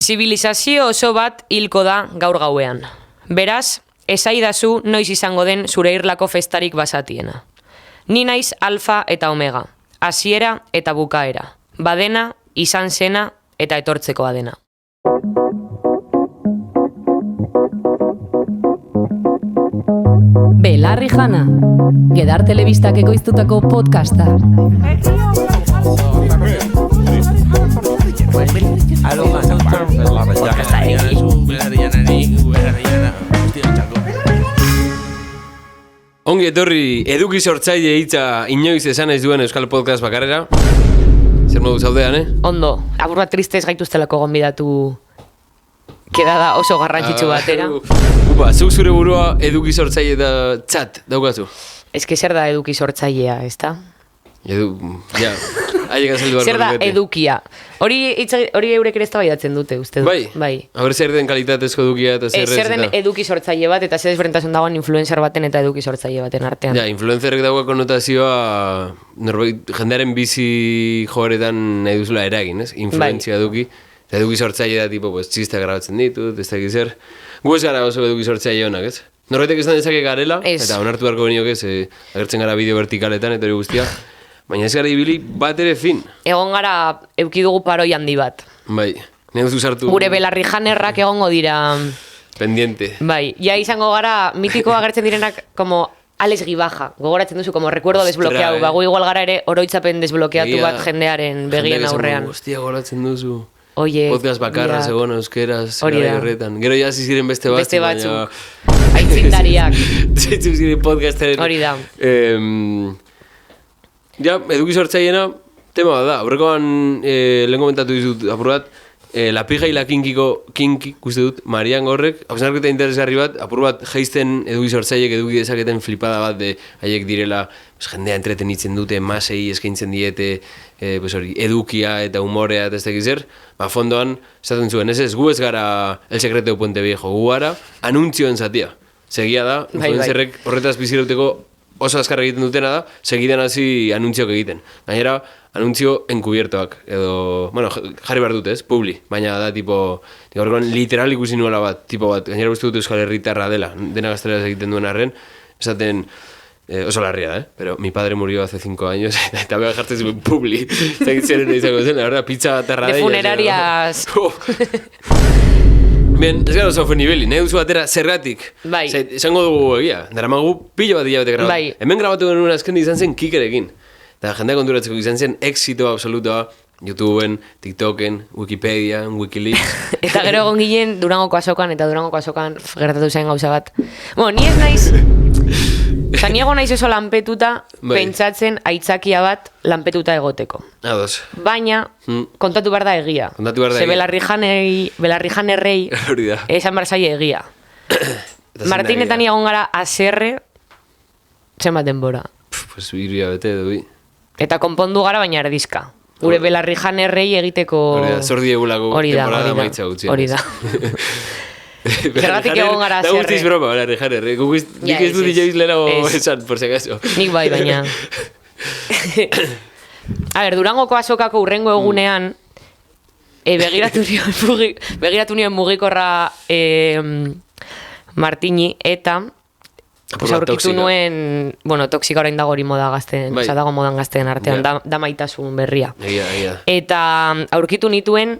Zibilizazio oso bat hilko da gaur gauean. Beraz, esaidazu noiz izango den zure irlako festarik basatiena. Ni naiz alfa eta omega, hasiera eta bukaera, badena, izan zena eta etortzekoa dena. Belarri jana, Gedar Telebistak ekoiztutako podcasta. Ongi etorri eduki sortzaile hitza inoiz esan ez duen euskal podcast bakarrera. Zer modu zaudean, Ondo, apur bat tristez gaituztelako gonbidatu kedada oso garrantzitsu batera. Upa, zuk zure burua eduki sortzaile da txat daukazu. Ez que zer da eduki sortzailea, ezta? Ja, haiek azaldu zer da edukia? Hori eurek ere eztabaidatzen dute, uste dut. Bai. Haber zer den kalitatezko edukia eta zer ez. Zer den eduki sortzaile bat eta zer desberdintasun dagoen influencer baten eta eduki sortzaile baten artean. Ja, influencerrek dauka konnotazioa norbait jendearen bizi joeretan nahi duzula eragin, ez? Influentzia eduki. Eta eduki sortzaile da, tipo, pues, txistak grabatzen ditut, ez dakit zer. Gu ez gara oso eduki sortzaile honak, ez? Norbaitek esan dezake garela, eta onartu beharko benioke, agertzen gara bideo vertikaletan eta hori guztia. Baina ez gara ibili bat ere fin. Egon gara eukidugu paroi handi bat. Bai, nahi duzu sartu. Gure belarri janerrak egongo dira. Pendiente. Bai, ja izango gara mitiko agertzen direnak como Alex Gibaja. Gogoratzen duzu como recuerdo desblokeatu. Bago igual gara ere oroitzapen desblokeatu bat jendearen begien aurrean. Hostia, gogoratzen duzu. Oye, podcast bakarra, segon, euskeraz, gara horretan. Gero ja ziren beste batzuk. Aitzindariak. Zeitzuk ziren podcastaren. Hori da. Ja, eduki sortzaileena, tema bat da. Aurrekoan lehen komentatu dizut apur bat, La Pija y la Kinki, uste dut, Marian Gorrek, hausnarketa interesgarri bat, apur bat jaisten eduki sortzaileek eduki dezaketen flipada bat de haiek direla, jendea entretenitzen dute, masei eskaintzen diete, edukia eta humorea eta ez dakiz zer, fondoan, esaten zuen, ez gu ez gara El Secreto de Puente Viejo, gu gara anuntzioen zatia. Segia da, influencerrek horretaz bizirauteko oso azkarra egiten dutena da, segidan hasi anuntziok egiten. Gainera, anuntzio enkubiertoak, edo, bueno, jarri behar dut ez, publi, baina da, tipo, horrekoan literal ikusi nuela bat, tipo bat, gainera uste dut Euskal Herritarra dela, dena gazteleraz egiten duen arren, esaten, oso larria da, pero mi padre murió hace 5 años, eta beha jartzen zuen publi, eta gitzaren izango zen, la verdad, pizza terra de funerarias. Ben, ez gara oso ofenibeli, nahi duzu batera zergatik. Bai. Esango dugu egia, daramagu pilo bat hilabete grabatu. Bai. Hemen grabatu genuen azken izan zen Kikerekin. Eta jendea konturatzeko izan zen exitoa absolutoa, YouTubeen, TikToken, Wikipedian, Wikileaks. Eta gero egon ginen Durangoko azokan, eta Durangoko azokan gertatu zen gauza bat. Bueno, ni ez naiz... Osa, niego naiz oso lanpetuta, pentsatzen aitzakia bat lanpetuta egoteko. Ados. Baina, kontatu behar da egia. Kontatu behar da egia. Belarri janerrei, esan behar zaie egia. Martinetan egon gara aserre, zenbat denbora. Pues iria bete edo. Eta konpondu gara baina erdizka. Gure belarri janerrei egiteko... Hori da, zordi egulako temporada maitza gutxien. Hori da. Zergatik egon gara zerre. Da guztiz broma, belarri janerre. Nik ez dut inoiz lehenago esan, por si acaso. Nik bai, baina... A ber, Durangoko azokako urrengo egunean, begiratu nion mugikorra Martini, eta aurkitu nuen, bueno, toksika orain dago hori moda gazten, oza, dago modan gazten artean, da maitasun berria. Egia. Eta aurkitu nituen,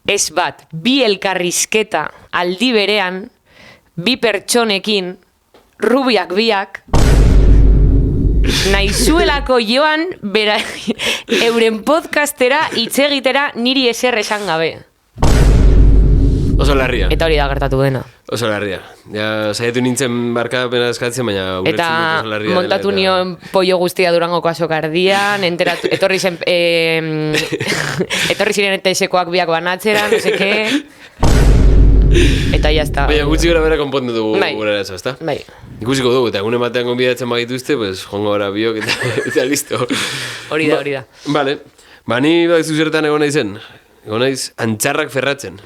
ez bat, bi elkarrizketa aldi berean, bi pertsonekin, rubiak biak, naizuelako joan euren podcastera hitz egitera niri ezer esan gabe. Oso larria. Eta hori da gertatu dena. Oso larria. Ja, saiatu nintzen barkapena eskatzen, baina ulertzen dut oso larria. Eta montatu nion pollo guztia Durangoko azokardian, etorri ziren eta esekoak biak banatzera, no seke... Eta jazta. Baina gutxi gara bera konpontu dugu gure erazo, ezta? Bai. Ikusiko dugu, eta egune batean gonbidatzen bagituzte, pues, jongo gara biok eta listo. Hori da. Vale. Ba, ni bak zuzertan egon naizen. Egon naiz antxarrak ferratzen.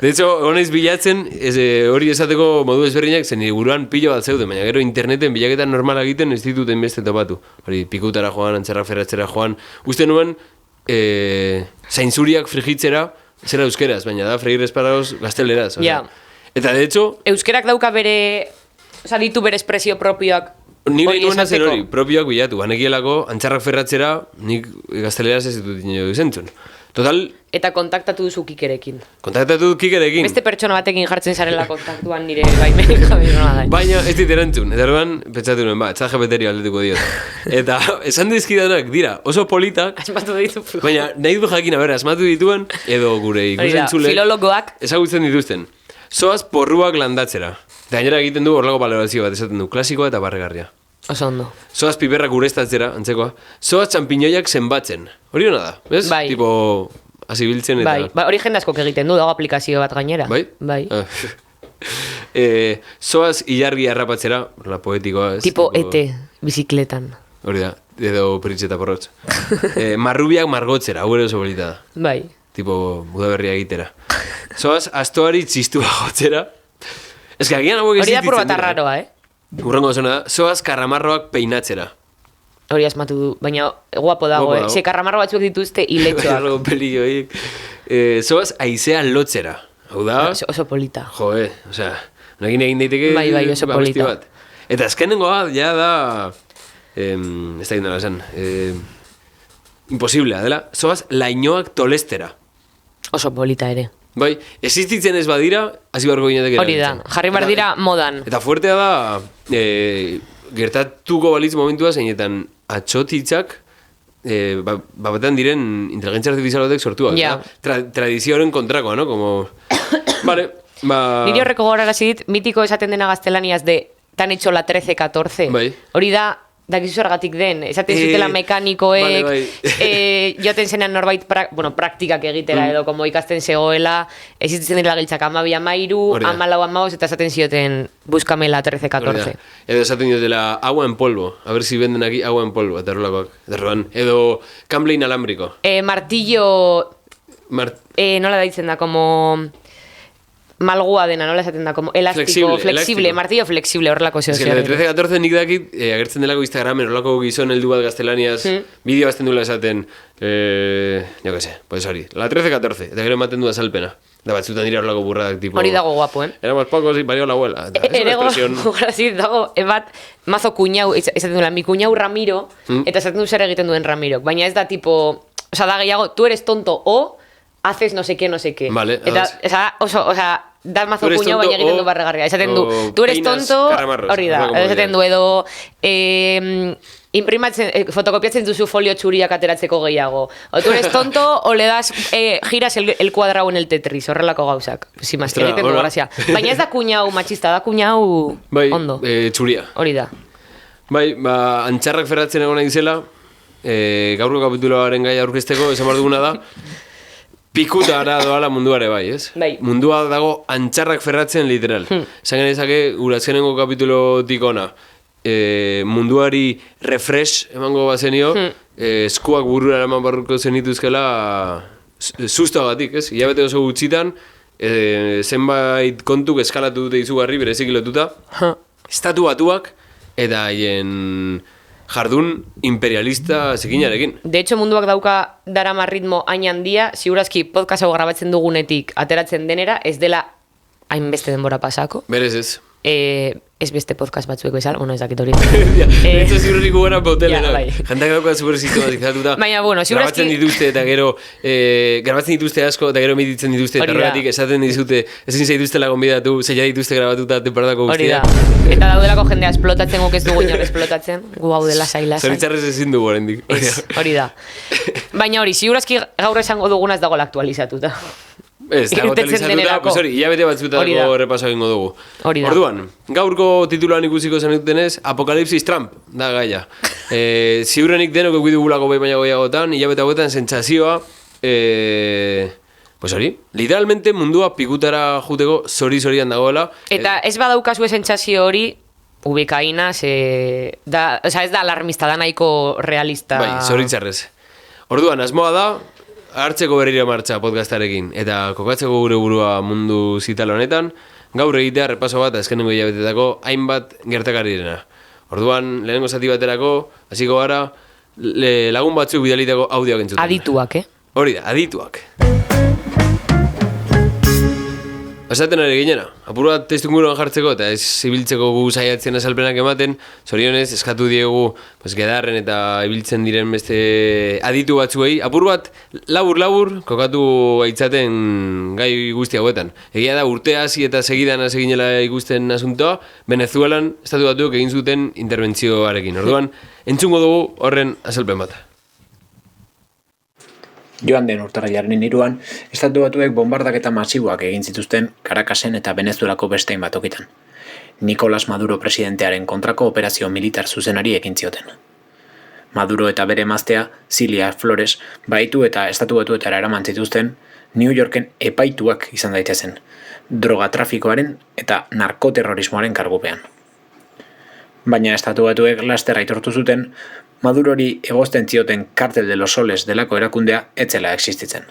De hecho, egon naiz bilatzen, hori esateko modu ezberdinak, zen buruan pilo bat zeuden, baina gero interneten bilaketan normal egiten ez dituten beste topatu. Hori, pikutara joan, antxarrak ferratzera joan. Uste nuen, zainzuriak frigitzera, zera euskeraz, baina da freír espárragos gazteleraz. Ja. Eta de hecho, Euskerak dauka bere, ditu bere espresio propioak Ni hori nahi zen esateko. hori, propioak bilatu, banekielako antxarrak ferratzera, nik gazteleraz ez ditut ino zentzun. Total, Eta kontaktatu duzu Kikerekin. kontaktatu Kikerekin, Beste pertsona batekin jartzen zarela kontaktuan nire baimenik jabe da. baina ez dit erantzun, eta orduan pentsatu nuen, txat GPT-ri aldetuko diot. Eta esan dizkidanak dira oso politak, Asmatu ditu. baina nahi du jakin, asmatu dituen, edo gure Hori da, ikusentzule filologoak. ezagutzen dituzten. Zoaz porruak landatzera. Eta gainera egiten du horrelako balorazio bat, esaten du, klasikoa eta barregarria. Oso ondo. Zoaz piperrak ureztatzera, antzekoa. Zoaz txampiñoiak zenbatzen. Hori hona da, bez? Bai. Tipo, hasi biltzen eta... Bai, hori jende askok egiten du, dago aplikazio bat gainera. Bai? Bai. Ah. Zoaz ilargi harrapatzera, la poetikoa, ez? Tipo ete, bizikletan. Hori da, edo pritxeta porrotz. Marrubiak margotzera, hau ere oso bolita da. Bai. Tipo, udaberria egitera. Zoaz, astoari txistua jotzera. Ez que agian hauek Hori da existitzen pur bat dira. arraroa, Urrengo zona da, zoaz karramarroak peinatzera. Hori asmatu du, baina guapo dago, Guapo dago. Ze karramarro batzuk dituzte hiletxoak. Algo pelilloik. Zoaz, aizea lotzera. Hau da, Oso polita. joe, osea, honekin egin daiteke Bai, oso abesti polita. bat. Eta azkenengoa, ja da, ez da gindela esan, imposiblea dela, zoaz, lainoak tolestera. Oso polita ere. Bai, existitzen ez badira, hasi barko ginateke Hori da, jarri behar dira modan. Eta fuertea da, gertatuko balitz momentua zeinetan atxotitzak, batean diren inteligentzia artifizial batek sortuak. Ja. Tradizioaren kontrakoa, no? Como, vale, Niri horreko gogorarazi dit, mitiko esaten dena gaztelaniaz de tan hecho la 13-14. Bai. Hori da, dakizu zergatik den, esaten zutela mekanikoek, bai. joaten zenean norbait praktikak egitera edo, como ikasten zegoela, existitzen dira giltzak 12, 13, Hori da. 14, 15, eta esaten zioten, búscame la 13-14. Edo esaten diotela agua en polvo, a ver si venden aquí agua en polvo, eta horrelakoak. Edo camble inalámbrico. Martillo, nola daitzen da, como... malgua dena, nola esaten da, como elástico, flexible, martillo flexible, horrelako zeo. Ez que 13-14 nik dakit, agertzen delako Instagramen, horrelako gizon heldu bat gaztelaniaz, bideo azten duela esaten, jo que se, pues hori, la 13-14, eta gero ematen du azalpena. Da batzutan dira horrelako burradak, tipo... Hori dago guapo, Éramos pocos y parió la abuela. Es una Erego, expresión... dago, bat, mazo kuñau, esaten duela, mi kuñau Ramiro, eta esaten du zer egiten duen Ramiro. Baina ez da tipo, oza, da gehiago, tú eres tonto o haces no sé qué, no sé qué. Vale, eta, oza, da mazo kuñau, baina egiten du barregarria. Esaten du, tú eres tonto, hori da, esaten du edo... imprimatzen, fotokopiatzen duzu folio txuriak ateratzeko gehiago. O tú eres tonto, o le das, giras el cuadrado en el Tetris, horrelako gauzak. Si más, egiten du grazia. Baina ez da kuñau machista, da kuñau ondo. Txuria. Hori da. Bai, antxarrak ferratzen egon nahi zela, gaurko kapituloaren gai aurkezteko, esan behar duguna da, pikuta ara doala munduare bai, ez? Bai. Mundua dago antxarrak ferratzen literal. Esan genezake, urazkenengo kapitulotik ona, munduari refresh emango bazenio, eskuak burura eman barruko zenituzkela sustoagatik, ez? Ilabete oso gutxitan, zenbait kontuk eskalatu dute izugarri, berezik lotuta, estatu batuak, eta haien jardun imperialista zikinarekin. De hecho, munduak dauka darama ritmo hain handia, ziurazki podcast hau grabatzen dugunetik ateratzen denera, ez dela hainbeste denbora pasako. Berez ez. Ez beste podcast batzuek bezala, bueno, ez dakit hori. De hecho, ziurrik gara pautelena. Ja, bai. Jantak dauka super sistematizatuta. Baina, bueno, ziurazki... Grabatzen dituzte eta gero, grabatzen dituzte asko eta gero emititzen dituzte, eta Hori da. horregatik esaten dizute, ezin zaituztela gonbidatu, zeia dituzte grabatuta temporadako Hori guztia. da. Eta daudelako jendea esplotatzen, guk ez dugu inor esplotatzen, gu hau dela zaila. Zoritzarrez ezin dugu oraindik. Ez, hori da. Baina hori, ziurazki gaur esango dugunaz dago aktualizatuta. Ez, dago Irteten telizatuta, denerako. pues hori, hilabete Hori batzutako da. repaso egingo dugu. Hori da. Orduan, gaurko tituloan ikusiko zendutenez, Apokalipsis Trump, da gaia. Ziurrenik denok eukidugulako behin baina goiagotan, hilabete hauetan sentsazioa, pues hori, literalmente mundua pikutara juteko zori-zorian dagoela. Eta ez badaukazu sentsazio hori, ubikaina, ez da alarmista, da nahiko realista. Bai, zoritzarrez. Orduan, asmoa da, hartzeko berriro martxa podcastarekin, eta kokatzeko gure burua mundu zital honetan, gaur egitea repaso bat azkenengo hilabetetako hainbat gertakarirena. Orduan, lehenengo zati baterako, hasiko gara, lagun batzuk bidalitako audioak entzuten. Adituak, Hori da, adituak. Esaten ari ginena, apur bat testuinguruan jartzeko eta ez ibiltzeko gu saiatzen azalpenak ematen, zorionez, eskatu diegu Gedarren eta ibiltzen diren beste aditu batzuei, apur bat labur kokatu gaitzaten gai guzti hauetan. Egia da urte hasi eta segidan hasi ginela ikusten asuntoa, Venezuelan estatu batuek egin zuten interbentzioarekin. Orduan, entzungo dugu horren azalpen bat. Joan den urtarrilaren 3an, estatu batuek bombardaketa masiboak egin zituzten Caracasen eta Venezuelako beste hainbat tokitan. Nicolás Maduro presidentearen kontrako operazio militar zuzenari ekin zioten. Maduro eta bere emaztea, Cilia Flores, baitu eta estatu batuetara eraman zituzten New Yorken epaituak izan daitezen, droga trafikoaren eta narkoterrorismoaren kargupean. Baina estatu batuek laster aitortu zuten Madurori egozten zioten Cartel de los Soles delako erakundea etzela existitzen.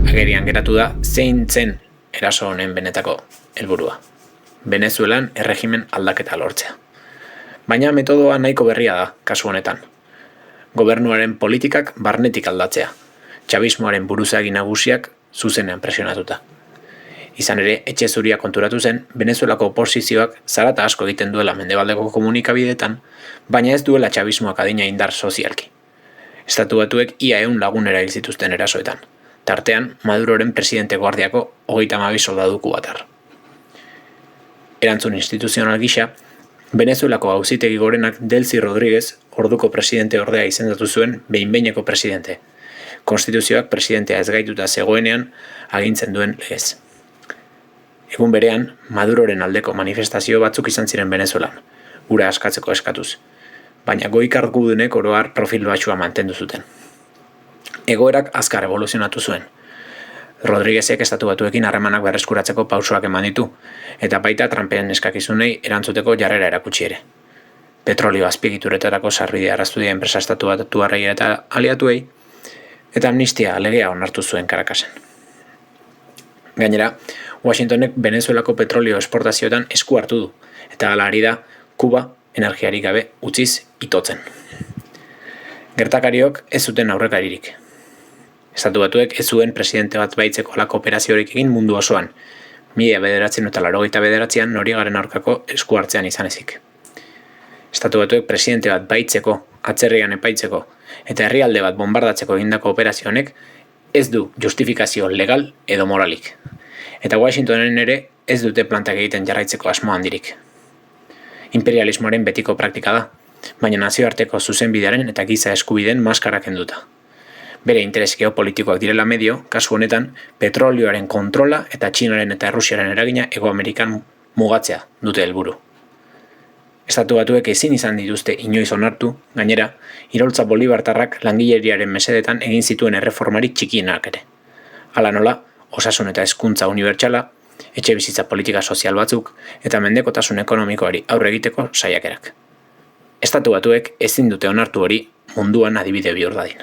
Agerian geratu da zein zen eraso honen benetako helburua. Venezuelan erregimen aldaketa lortzea. Baina metodoa nahiko berria da kasu honetan. Gobernuaren politikak barnetik aldatzea. Txabismoaren buruzagi nagusiak zuzenean presionatuta. Izan ere, etxe zuria konturatu zen, Venezuelako oposizioak zarata asko egiten duela mendebaldeko komunikabideetan, baina ez duela txabismoak adina indar sozialki. Estatu batuek ia 100 lagunera hil zituzten erasoetan, tartean Maduroren presidente guardiako 32 soldadu kubatar. Erantzun instituzional gisa, Venezuelako auzitegi gorenak Delcy Rodríguez orduko presidente ordea izendatu zuen behin-behineko presidente. Konstituzioak presidentea ez gaituta zegoenean agintzen duen legez. Egun berean, Maduroren aldeko manifestazio batzuk izan ziren Venezuelan, ura askatzeko eskatuz, baina goi kargudunek oro har profil baxua mantendu zuten. Egoerak azkar evoluzionatu zuen. Rodríguezek estatu batuekin harremanak berreskuratzeko pausoak eman ditu, eta baita Trumpen eskakizunei erantzuteko jarrera erakutsi ere. Petrolio azpiegituretarako sarbidea arraztu dira enpresa estatu batuarrei eta aliatuei, eta amnistia legea onartu zuen Caracasen. Gainera, Washingtonek Venezuelako petrolio esportazioetan esku hartu du, eta hala ari da Kuba energiarik gabe utziz itotzen. Gertakariok ez zuten aurrekaririk. Estatu batuek ez zuen presidente bat baitzeko halako operaziorik egin mundu osoan, 1989an Norigaren aurkako esku hartzean izan ezik. Estatu batuek presidente bat baitzeko, atzerrian epaitzeko, eta herrialde bat bombardatzeko egindako operazio honek ez du justifikazio legal edo moralik. Eta Washingtonen ere ez dute plantak egiten jarraitzeko asmo handirik. Imperialismoaren betiko praktika da, baina nazioarteko zuzenbidearen eta giza eskubideen maskara kenduta. Bere interes geopolitikoak direla medio, kasu honetan, petrolioaren kontrola eta Txinaren eta Errusiaren eragina Hego Amerikan mugatzea dute helburu. Estatu batuek ezin izan dituzte inoiz onartu, gainera, iraultza bolibartarrak langileriaren mesedetan egin zituen erreformari txikienak ere. Hala nola, osasun eta hezkuntza unibertsala, etxe bizitza politika sozial batzuk eta mendekotasun ekonomikoari aurre egiteko saiakerak. Estatu batuek ezin dute onartu hori munduan adibide bihur dadin.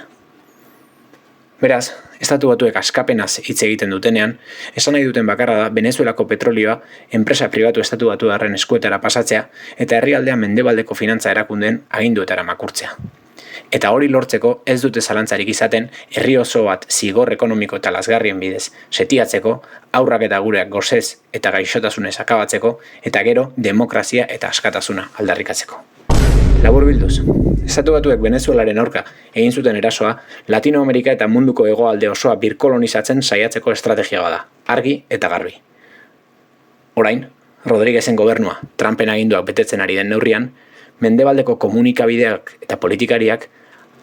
Beraz, estatu batuek askapenaz hitz egiten dutenean, esan nahi duten bakarra da Venezuelako petrolioa enpresa pribatu estatu batuarren eskuetara pasatzea eta herrialdean mendebaldeko finantza erakundeen aginduetara makurtzea. Eta hori lortzeko ez dute zalantzarik izaten herri oso bat zigor ekonomiko eta lazgarrien bidez setiatzeko, aurrak eta gureak gozez eta gaixotasunez akabatzeko, eta gero demokrazia eta askatasuna aldarrikatzeko. Labur bilduz, estatu batuek Venezuelaren aurka egin zuten erasoa Latinoamerika eta munduko hegoalde osoa birkolonizatzen saiatzeko estrategia bada, argi eta garbi. Orain, Rodríguezen gobernua Trumpen aginduak betetzen ari den neurrian, mendebaldeko komunikabideak eta politikariak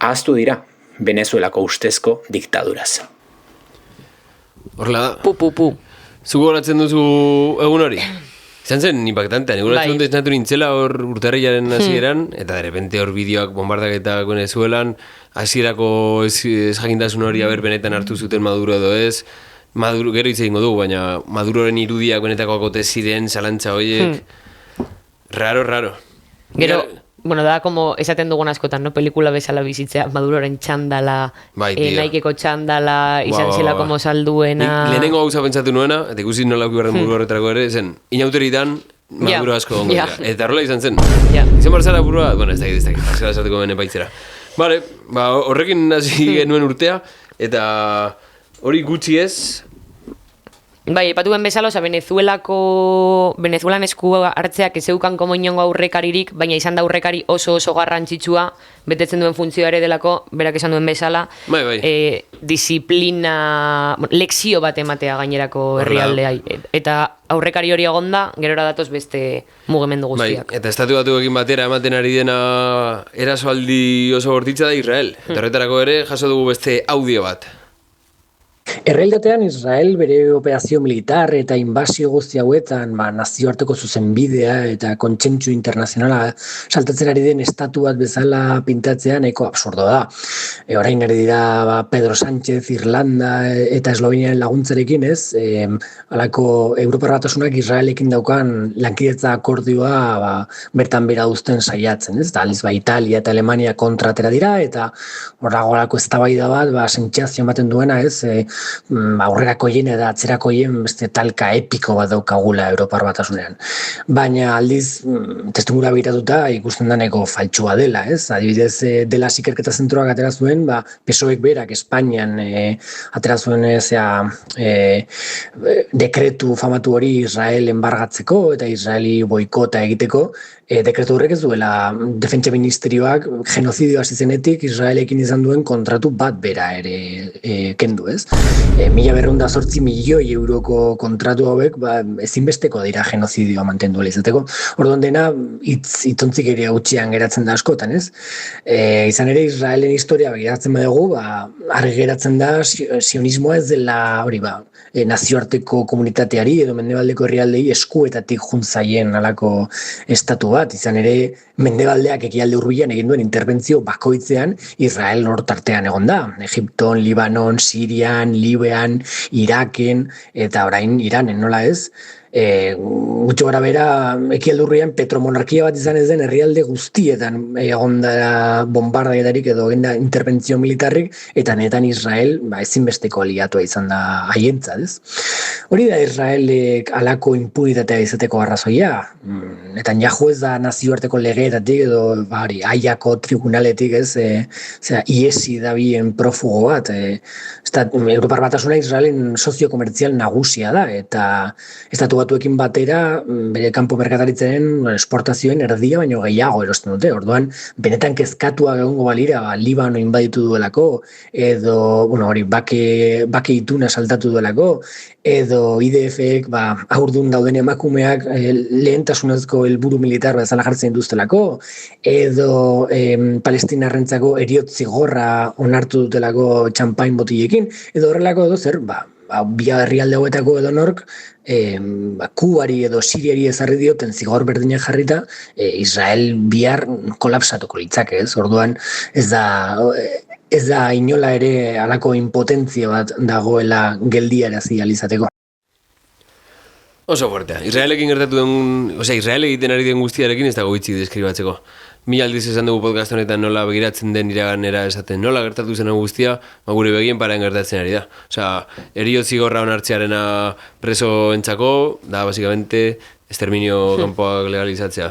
ahaztu dira Venezuelako ustezko diktaduraz. Horrela da. Pu. Zuko goratzen duzu egun hori? Izan zen impactantea, nik goratzen dut esnatu nintzela hor urtarrilaren hasieran, eta de repente hor bideoak bombardaketak Venezuelan, hasierako ez jakintasun hori aber benetan hartu zuten Maduro edo ez, Maduro, gero hitz egingo dugu, baina Maduroren irudiak benetakoak ote ziren, zalantza horiek, raro. Gero, bueno, da como esaten dugun askotan, no? Pelikula bezala bizitzea, Maduroren txandala, naikeko txandala, izan zela como salduena... Lehenengo gauza pentsatu nuena, eta ikusi nola ukibarren buru horretarako ere, zen, inauteritan Maduro asko gongo dira. Eta horrela izan zen. Izan barzara burua, bueno, ez dakit, azkara esateko bene baitzera. Bale, horrekin hasi genuen urtea, eta hori gutxi ez. Bai, epatuen bezala, Venezuelan esku hartzeak ezeukan komo inongo aurrekaririk, baina izan da aurrekari oso garrantzitsua, betetzen duen funtzioa ere delako, berak esan duen bezala, disiplina, lekzio bat ematea gainerako herrialdeai. Eta aurrekari hori egonda, gerora datoz beste mugimendu guztiak. Eta estatu batuekin batera ematen ari dena erasoaldi oso bortitza da Israel. Eta horretarako ere jaso dugu beste audio bat. Errealitatean Israel bere operazio militar eta inbasio guzti hauetan nazioarteko zuzenbidea eta kontsentsu internazionala saltatzen ari den estatu bat bezala pintatzean nahiko absurdo da. Orain ari dira Pedro Sánchez, Irlanda eta Esloveniaren laguntzarekin halako Europar Batasunak Israelekin daukan lankidetza akordioa bertan bera uzten saiatzen. Eta aliz Italia eta Alemania kontra atera dira eta horragolako eztabaida bat sentsazio ematen duena aurrerakoien eta atzerakoien beste talka epiko bat daukagula Europar Batasunean. Baina aldiz, testimura begiratuta ikusten daneko faltsua dela, Adibidez, dela ikerketa zentroak atera zuen, PSOEk berak Espainian atera zuen dekretu famatu hori Israel enbargatzeko eta Israeli boikota egiteko, dekretu horrek ez duela defentsa ministerioak genozidio hasi zenetik Israelekin izan duen kontratu bat bera ere kendu, 1.208 milioi euroko kontratu hauek ezinbesteko dira genozidioa mantendu izateko. Orduan dena hitzontzik ere gutxian geratzen da askotan, izan ere Israelen historia begiratzen badugu, argi geratzen da sionismoa ez dela hori nazioarteko komunitateari edo mendebaldeko herrialdei eskuetatik juntzaien halako estatu bat, izan ere mendebaldeak ekialde hurbilan egin duen interbentzio bakoitzean Israel hor tartean egon da. Egipton, Libanon, Sirian, Libean, Iraken eta orain Iranen, nola ez? Gutxo gara bera ekialdurrian petromonarkia bat izan ez den herrialde guztietan egon da bombardaietarik edo egin da interbentzio militarrik eta netan Israel ezinbesteko aliatua izan da haientzat, ez? Hori da Israelek alako impunitatea izateko arrazoia. Netanyahu ez da nazioarteko legeetatik edo Haiako tribunaletik, iesi dabien profugo bat. Europar Batasuna Israelen sozio komertzial nagusia da eta estatu batuekin batera bere kanpo merkataritzaren esportazioen erdia baino gehiago erosten dute. Orduan, benetan kezkatuak egongo balira Libano inbaditu duelako edo bake ituna saltatu duelako edo IDF-ek haurdun dauden emakumeak lehentasunezko helburu militar bezala jartzen dituztelako edo palestinarrentzako heriotz zigorra onartu dutelako txampain botilekin edo horrelako edo zer, bi herrialde hauetako edo nork Kubari edo Siriari ezarri dioten zigor berdinak jarrita Israel bihar kolapsatuko litzake, ez? Orduan ez da inola ere halako impotentzia bat dagoela geldiarazi alizateko. Oso fuertea. Israelekin gertatu den, Israel egiten ari den guztiarekin ez dago hitzik deskribatzeko. 1000 aldiz esan dugu podcast honetan nola begiratzen den iraganera esaten, nola gertatu zen guztia, gure begien parean gertatzen ari da. Heriotz zigorra onartzearena preso entzako, da basikamente exterminio kanpoak legalizatzea.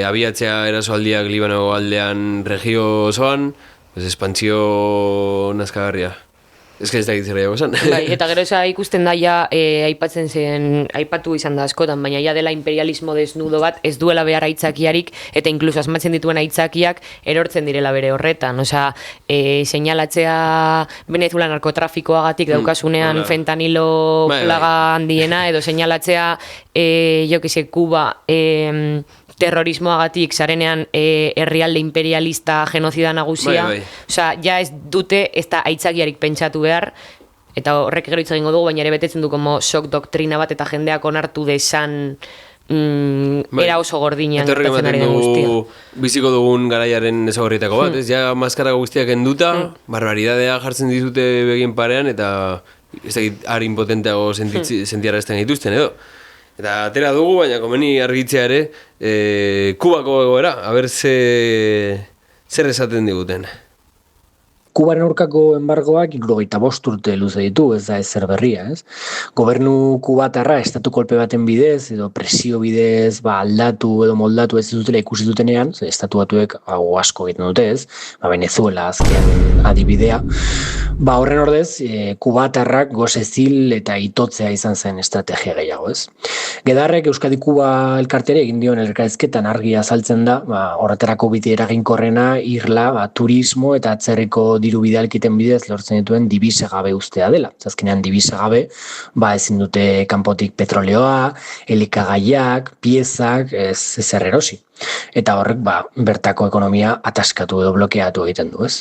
Abiatzea erasoaldiak Libano aldean regio osoan, espantzio nazkagarria. Ez da egitzera jago esan. Eta gero ikusten daia aipatu izan da askotan, baina ja dela imperialismo desnudo bat ez duela behar aitzakiarik eta inkluso asmatzen dituen aitzakiak erortzen direla bere horretan. Seinalatzea Venezuela narkotrafikoagatik daukasunean fentanilo plaga handiena edo seinalatzea Kuba terrorismoagatik zarenean herrialde imperialista genozida nagusia. Ja ez dute ez da aitzakiarik pentsatu behar, eta horrek gero hitz egingo dugu, baina ere betetzen du como shock doktrina bat eta jendeak onartu desan era oso gordinean gertatzen ari den guztia. Biziko dugun garaiaren ezagorrietako bat, ja maskara guztiak enduta, barbaridadea jartzen dizute begien parean, eta ez dakit ari impotenteago sentiarazten dituzten edo. Eta atera dugu, baina komeni argitzea ere, Kubako egoera, zer esaten diguten. Kubaren aurkako embargoak 75 urte luze ditu, ez da ezer berria, ez? Gobernu kubatarra estatu kolpe baten bidez edo presio bidez aldatu edo moldatu ez dutela ikusi dutenean, estatu batuek hau asko egiten dute, ez? Venezuela azken adibidea. Horren ordez, kubatarrak gozezil eta itotzea izan zen estrategia gehiago, ez? Gedarrek Euskadi Kuba elkartere egin dion elkarrizketan argi azaltzen da, horretarako bide eraginkorrena irla, turismo eta atzerriko diru bidalkiten bidez lortzen dituen dibisa gabe ustea dela. Azkenean dibisa gabe, ezin dute kanpotik petroleoa, elikagaiak, piezak, ezer erosi. Eta horrek bertako ekonomia ataskatu edo blokeatu egiten du, ez?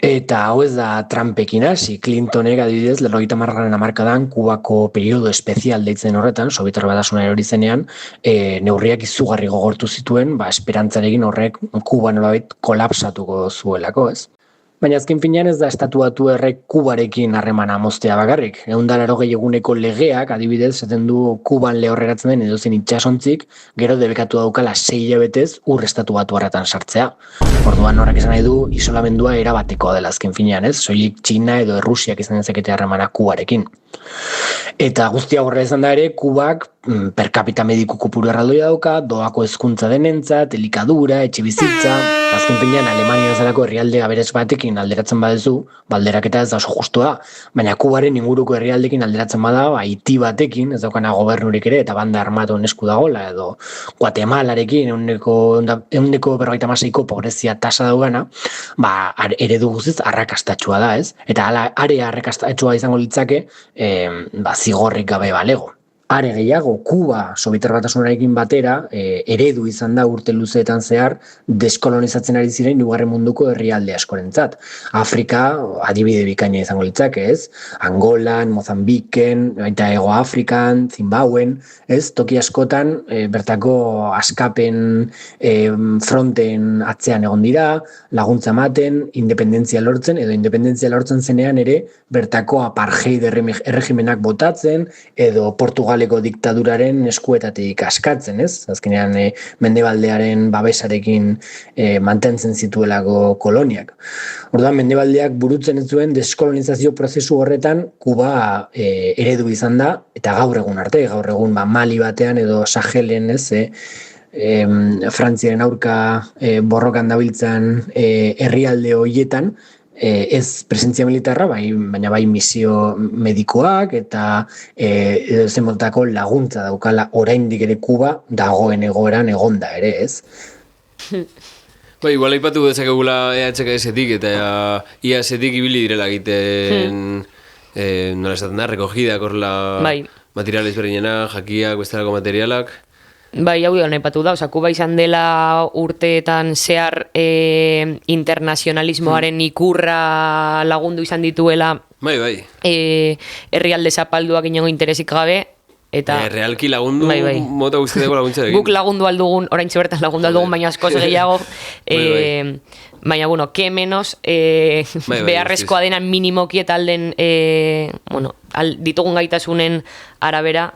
Eta hau ez da Trumpekin hasi, Clintonek adibidez 80. hamarkadan Kubako periodo espezial deitzen horretan, Sobietar Batasuna erori zenean, neurriak izugarri gogortu zituen, esperantzarekin horrek Kuba nolabait kolapsatuko zuelako, ez? Baina azken finean ez da estatu batuarrek Kubarekin harremana moztea bakarrik. 180 eguneko legeak adibidez esaten du Kuban lehorreratzen den edozein itsasontzik, gero debekatu daukala 6 hilabetez estatu batuarretan sartzea. Orduan horrek esan nahi du isolamendua erabatekoa dela azken finean, ez? Soilik Txina edo Errusiak izan dezakete harremana Kubarekin. Eta guztia horra izan da ere, Kubak per capita mediku kopuru erraldoia dauka, doako hezkuntza denentzat, elikadura, etxebizitza, azken finean Alemania bezalako herrialde aberats batekin alderatzen badezu, balderaketa ez da oso justua, baina Kubaren inguruko herrialdekin alderatzen bada, Haiti batekin, ez daukana gobernurik ere, eta banda armatu esku dagoela, edo Guatemalarekin, 156ko pobrezia tasa daugana, eredu guztiz arrakastatxua da, ez? Eta are arrakastatxua izango litzake, zigorrik gabe balego. Are gehiago, Kuba, Sobietar Batasunarekin batera, eredu izan da urte luzeetan zehar, deskolonizatzen ari ziren hirugarren munduko herrialde askorentzat. Afrika, adibide bikaina izango litzake, ez? Angolan, Mozambiken, baita Hego Afrikan, Zimbabuen, ez? Toki askotan, bertako askapen fronten atzean egon dira, laguntza ematen, independentzia lortzen, edo independentzia lortzen zenean ere, bertako apartheid erregimenak botatzen, edo Portugaleko diktaduraren eskuetatik askatzen, ez? Azkenean Mendebaldearen babesarekin mantentzen zituelako koloniak. Orduan, Mendebaldeak burutzen ez zuen deskolonizazio prozesu horretan Kuba eredu izan da, eta gaur egun arte, gaur egun Mali batean edo Sahelen, ez? Frantziaren aurka borrokan dabiltzan herrialde horietan, ez presentzia militarra, baina bai misio medikoak eta zenbotako laguntza daukala oraindik ere Kuba dagoen egoeran egonda ere, ez? Igual aipatu dezakegula EHKS-etik eta IAS-etik ibili direla egiten nola esaten da, rekogidak horrela materiales berdinena, jakiak, bestelako materialak. Hau nahi patu da, Kuba izan dela urteetan zehar internazionalismoaren ikurra lagundu izan dituela herrialde zapalduak inongo interesik gabe. Realki lagundu mota guztietako laguntza egin. Guk lagundu aldugun, oraintxe bertan lagundu aldugun, baina askoz gehiago. Baina, bueno, que menos beharrezkoa denan minimoki eta alden ditugun gaitasunen arabera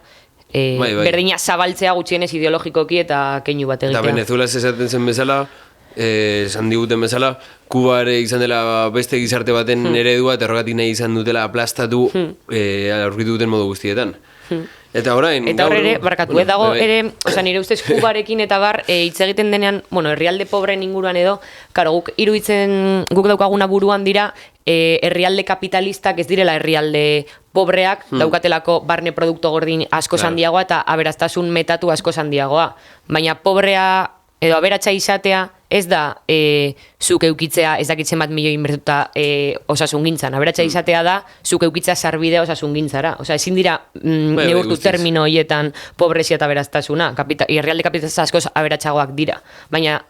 berdina zabaltzea gutxienez ideologikoki eta keinu bat egitea. Eta Venezuela esaten zen bezala, esan diguten bezala, Kuba ere izan dela beste gizarte baten eredua eta horregatik nahi izan dutela aplastatu aurkitu duten modu guztietan. Eta orain... Eta hor ere, barkatu, dago ere, nire ustez Kubarekin eta bar, hitz egiten denean, herrialde pobreen inguruan edo, guk daukaguna buruan dira, herrialde kapitalistak ez direla herrialde pobreak, daukatelako barne produkto gordin asko handiagoa eta aberaztasun metatu asko handiagoa. Baina pobrea edo aberatsa izatea ez da zuk eukitzea ez dakitzen bat milioi inbertuta osasungintzan. Aberatsa izatea da zuk eukitzea sarbidea osasungintzara. Ezin dira neurtu termino horietan pobrezia eta aberaztasuna. Herrialde kapitalista askoz aberatsagoak dira. Baina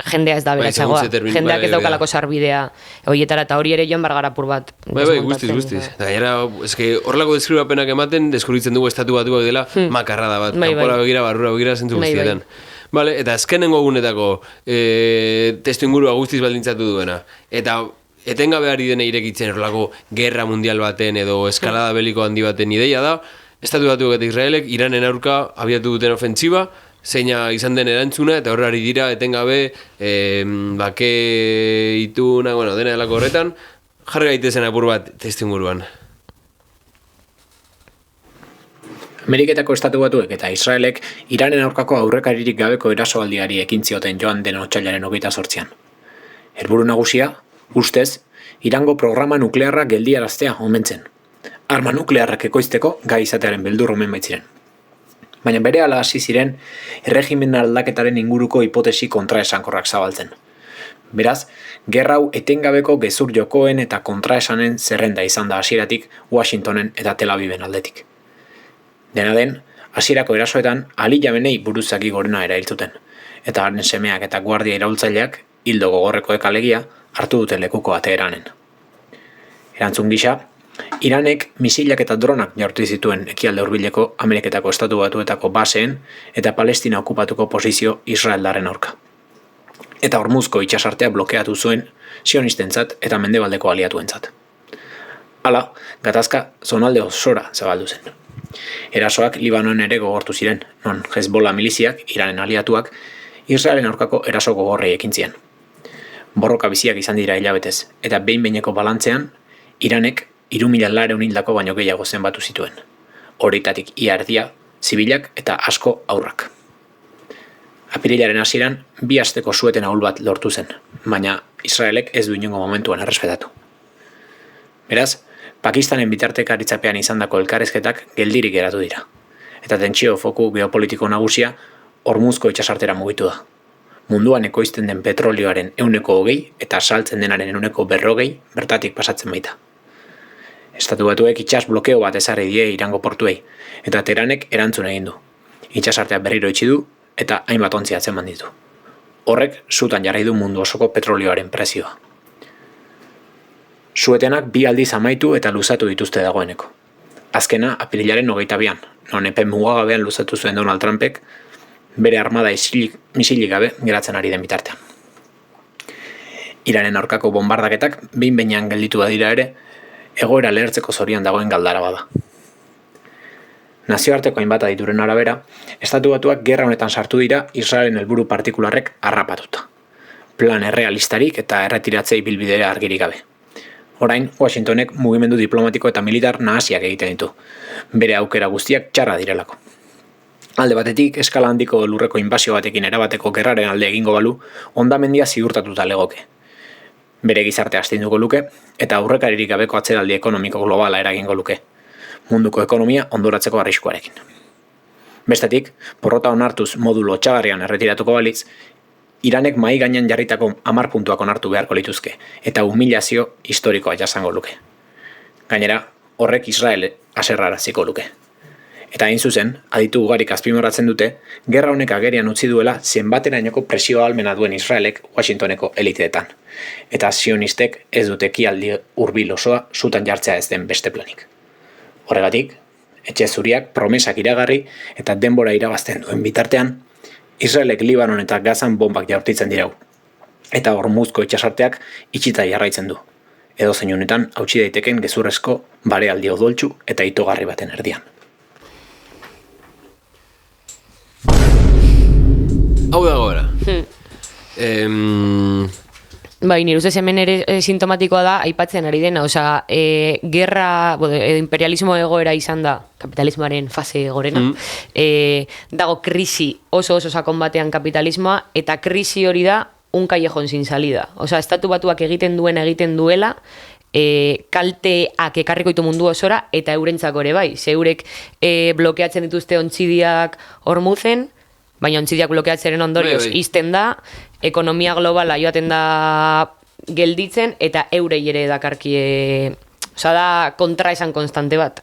jendea ez da aberatsagoa. Jendeak ez daukalako sarbidea horietara eta hori ere joan bargarapur bat. Guztiz. Horrelako deskribapenak ematen, deskubritzen dugu estatu batu dela makarrada bat. Kanpora begira, barrura begira, zentzu guztietan. Eta azkenengo egunetako testu ingurua guztiz baldintzatu duena. Eta etengabe ari dena irekitzen horrelako gerra mundial baten edo eskalada beliko handi baten ideia da, estatu batuak eta Israelek Iranen aurka abiatu duten ofentsiba, zeina izan den erantzuna, eta horrari dira etengabe bake ituna, bueno, dena delako horretan, jarri gaitezen apur bat testuinguruan. Ameriketako Estatu Batuek eta Israelek Iranen aurkako aurrekaririk gabeko erasoaldiari ekin zioten joan den otsailaren 28an. Helburu nagusia, ustez, Irango programa nuklearra geldiaraztea omentzen. Arma nuklearrak ekoizteko gai izatearen beldur omen baitziren. Baina berehala hasi ziren erregimen aldaketaren inguruko hipotesi kontraesankorrak zabaltzen. Beraz, gerra hau etengabeko gezur jokoen eta kontraesanen zerrenda izan da hasieratik Washingtonen eta Tel Aviven aldetik. Dena den, hasierako erasoetan Ali Jamenei buruzagi gorena erailtzuten, eta haren semeak eta guardia iraultzaileak hildo gogorrekoek alegia hartu dute lekuko Teheranen. Erantzun gisa, Iranek misilak eta dronak jaurti zituen ekialde hurbileko Ameriketako Estatu Batuetako baseen eta Palestina okupatuko posizio Israeldaren aurka. Eta Hormuzko itsasartea blokeatu zuen sionistentzat eta mendebaldeko aliatuentzat. Hala, gatazka zonalde osora zabaldu zen. Erasoak Libanoen ere gogortu ziren, non Hezbollah miliziak, Iranen aliatuak, Israelen aurkako eraso gogorrei ekin zien. Borroka biziak izan dira hilabetez, eta behin-behineko balantzean, Iranek 3.400 hildako baino gehiago zenbatu zituen. Horietatik ia erdia, zibilak eta asko haurrak. Apirilaren hasieran 2 asteko sueten ahul bat lortu zen, baina Israelek ez du inongo momentuan errespetatu. Beraz, Pakistanen bitartekaritzapean izandako elkarrizketak geldirik geratu dira, eta tentsio foku geopolitiko nagusia Hormuzko itsasartera mugitu da. Munduan ekoizten den petrolioaren 20% eta saltzen denaren 40% bertatik pasatzen baita. Estatu Batuek itsas blokeo bat ezarri die Irango portuei, eta Teheranek erantzun egin du. Itsasartea berriro itxi du eta hainbat ontzi atzeman ditu. Horrek sutan jarri du mundu osoko petrolioaren prezioa. Suetenak 2 aldiz amaitu eta luzatu dituzte dagoeneko. Azkena, apirilaren 22an, non epe mugagabean luzatu zuen Donald Trumpek, bere armada misilik gabe geratzen ari den bitartean. Iranen aurkako bombardaketak behin-behinean gelditu badira ere, egoera lehertzeko zorian dagoen galdara bada. Nazioarteko hainbat adituren arabera, Estatu Batuak gerra honetan sartu dira Israelen helburu partikularrek harrapatuta. Plan errealistarik eta erretiratzei bilbidea argirik gabe. Orain, Washingtonek mugimendu diplomatiko eta militar nahasiak egiten ditu, bere aukera guztiak txarra direlako. Alde batetik, eskala handiko lurreko inbasio batekin erabateko gerraren alde egingo balu, hondamendia ziurtatuta legoke. Bere gizartea astinduko luke, eta aurrekaririk gabeko atzeraldi ekonomiko globala eragingo luke. Munduko ekonomia ondoratzeko arriskuarekin. Bestetik, porrota onartuz modu lotsagarrian erretiratuko balitz, Iranek mahai gainean jarritako 10 puntuak onartu beharko lituzke, eta humilazio historikoa jasango luke. Gainera, horrek Israel haserraraziko luke. Eta hain zuzen, aditu ugarik azpimarratzen dute, gerra honek agerian utzi duela zenbaterainoko presio ahalmena duen Israelek Washingtoneko eliteetan. Eta sionistek ez dute ekialde hurbil osoa sutan jartzea ez den beste planik. Horregatik, etxe zuriak promesak iragarri eta denbora irabazten duen bitartean, Israelek Libanon eta Gazan bombak jaurtitzen dirau. Eta Hormuzko itsasarteak itxita jarraitzen du. Edozein honetan hautsi daiteken gezurrezko barealdi odoltsu eta itogarri baten erdian. Hau da gora. Bai, nire ustez hemen ere sintomatikoa da, aipatzen ari dena, osea, gerra, imperialismo egoera izan da, kapitalismoaren fase gorena, dago krisi oso sakon batean kapitalismoa, eta krisi hori da un callejón sin salida. Osea, Estatu Batuak egiten duela, kalteak ekarriko ditu mundu osora, eta eurentzako ere bai, zeurek blokeatzen dituzte ontzidiak Hormuzen, baina ontzidiak blokeatzeren ondorioz izten da, ekonomia globala joaten da gelditzen, eta eurei ere dakarkie, osea da kontraesan konstante bat.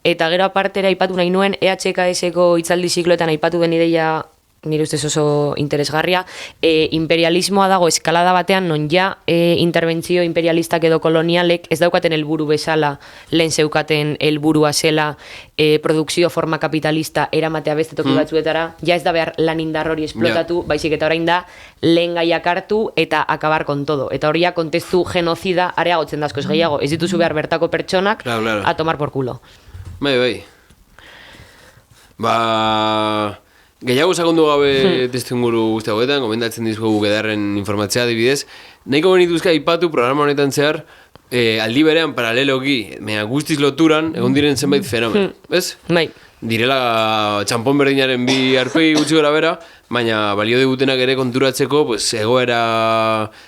Eta gero apartera aipatu nahi nuen, EHKS-ko hitzaldi zikloetan aipatu den ideia, nire ustez oso interesgarria, imperialismoa dago eskalada batean, non ja interbentzio imperialistak edo kolonialek ez daukaten helburu bezala, lehen zeukaten helburua zela produkzio forma kapitalista eramatea beste toki batzuetara, ja ez da behar lan indar hori esplotatu, baizik eta orain da lehen gaiak hartu eta akabar con todo. Eta hori kontestu genozida areagotzen da askoz gehiago, ez dituzu behar bertako pertsonak a tomar por culo. Bai. Gehiago sakondu gabe testu inguru guzti hauetan, gomendatzen dizugu Gedarren informatzea adibidez. Nahiko benituzka aipatu programa honetan zehar, aldi berean paraleloki, guztiz loturan, egon diren zenbait fenomen, ez? Bai. Direla txampon berdinaren bi arpegi gutxi gora bera, baina balio digutenak ere konturatzeko, pues, egoera,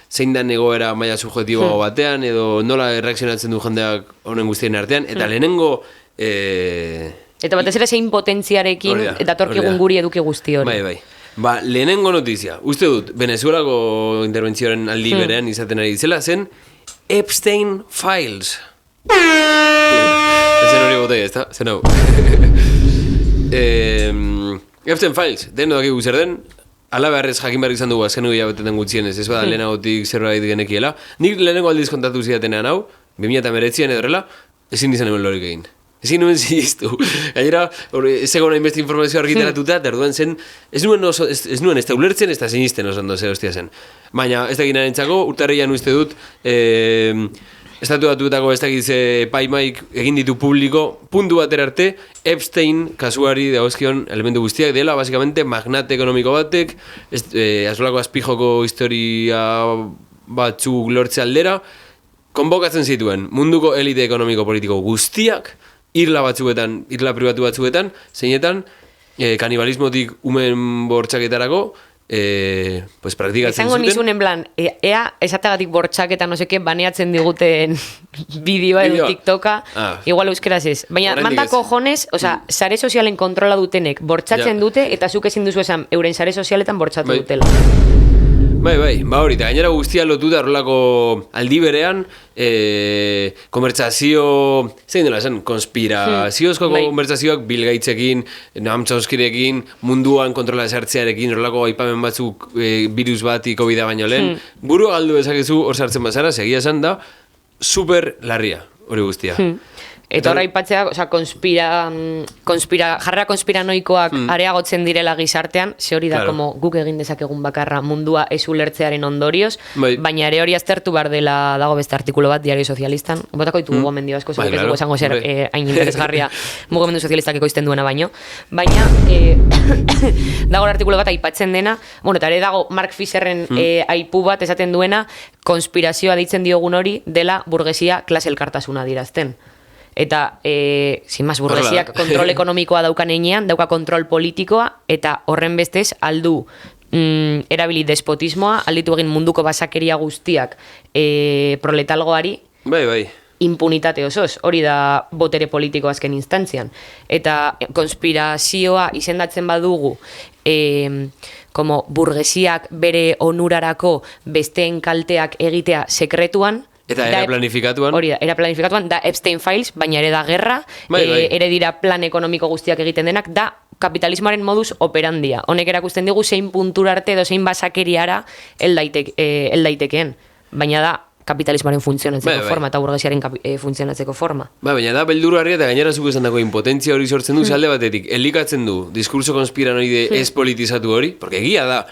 zein den egoera maila subjetibo batean, edo nola erreakzionatzen du jendeak honen guztien artean, eta lehenengo... Eta batez ere zein potentziarekin eta torkigun guri eduki guzti hori. Bai. Ba, lehenengo notizia. Uste dut, Venezuelako interbentzioaren aldi berean izaten ari zela zen Epstein Files. Ezen hori botei, ezta? Zen hau. Epstein Files, den dakigu zer den, ala beharrez jakin behar izan dugu azken gila beteten gutxienez, ez bada lehenagotik zerbait genekiela. Nik lehenengo aldiz kontatu zidatenean hau, 2019an edorrela, ezin dizan hemen lorik egin. Ezin nuen ziztu. Gainera, ez egon hainbeste informazioa argitaratuta, eta orduan zen, ez nuen ez da ulertzen, ez da sinisten oso ondo zer hostia zen. Baina, ez da ginarentzako, urtarrian uste dut, estatu batuetako ez dakiz epaimaik egin ditu publiko, puntu batera arte, Epstein kasuari dagozkion elementu guztiak dela, basikamente, magnate ekonomiko batek, azolako azpijoko historia batzuk lortze aldera, konbokatzen zituen munduko elite ekonomiko politiko guztiak, irla pribatu batzuetan, zeinetan, kanibalismotik umen bortxaketarako, pues praktikatzen Izango zuten. nizun en plan, ea esatagatik bortxaketa no seke baneatzen diguten bideoa edo TikToka, igual euskeraz ez. Baina mandako jonez, sare sozialen kontrola dutenek bortxatzen dute, eta zuk ezin duzu esan euren sare sozialetan bortxatu dutela. Bai, ba hori, eta gainera guztia lotuta horrelako aldi berean, konbertsazio, zein dela esan, konspiraziozko konbertsazioak Bill Gatesekin, Noam Chomskyrekin, munduan kontrola esartzearekin, horrelako aipamen batzuk virus bati COVID-a baino lehen, buru galdu ezakezu hor sartzen bazara, segia esan da, super larria, hori guztia. Eta horra ipatzea, jarrera konspiranoikoak areagotzen direla gizartean, ze hori da, como guk egin dezakegun bakarra mundua ez ulertzearen ondorioz, baina ere hori aztertu behar dela dago beste artikulo bat, Diario Sozialistan, botako ditugu gomendio asko, ez dugu esango zer hain interesgarria mugimendu sozialistak ekoizten duena baino, baina dago artikulo bat aipatzen dena, eta ere dago Mark Fisherren aipu bat esaten duena, konspirazioa deitzen diogun hori dela burgesia klase elkartasuna dirazten. Eta, sin más, burgesiak kontrol ekonomikoa daukan einean, dauka kontrol politikoa, eta horren bestez aldu erabili despotismoa, alditu egin munduko basakeria guztiak proletalgoari, impunitate osoz, hori da botere politiko azken instantzian. Eta konspirazioa izendatzen badugu, como burgesiak bere onurarako besteen kalteak egitea sekretuan, Eta era planifikatuan. Hori da, era planifikatuan, da Epstein Files, baina ere da gerra, ere dira plan ekonomiko guztiak egiten denak, da kapitalismoaren modus operandia. Honek erakusten digu zein puntura arte edo zein basakeriara hel daitekeen. Baina da kapitalismoaren funtzionatzeko forma eta burgesiaren funtzionatzeko forma. Baina da beldurgarria eta gainera zuk esan dako impotentzia hori sortzen du, alde batetik, elikatzen du diskurso konspiranoide ez politizatu hori, porque egia da,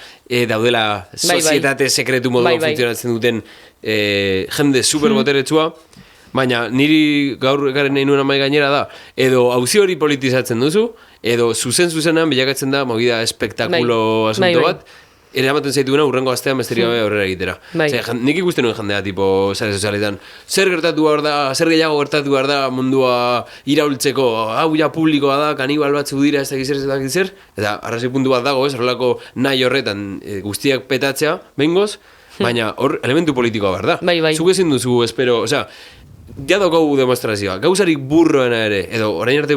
daudela sozietate sekretu moduan funtzionatzen duten jende superboteretsua, baina niri gaur ekarren nahi nuen amai gainera da, edo auzi hori politizatzen duzu, edo zuzenan bilakatzen da movida espektakulo asunto bat, eramaten zaituguna urrengo astean besterik gabe aurrera egitera. Nik ikusten nuen jendea tipo sare sozialetan, zer gehiago gertatu behar da mundua iraultzeko, hau ja publikoa da, kanibal batzuk dira, ez dakit zer, eta arrazoi puntu bat dago, horrelako nahi horretan guztiak petatzea, behingoz, baina hor elementu politikoa behar da. Zuk ezin duzu, espero, ja daukagu demostrazioa, gauzarik burroena ere, edo orain arte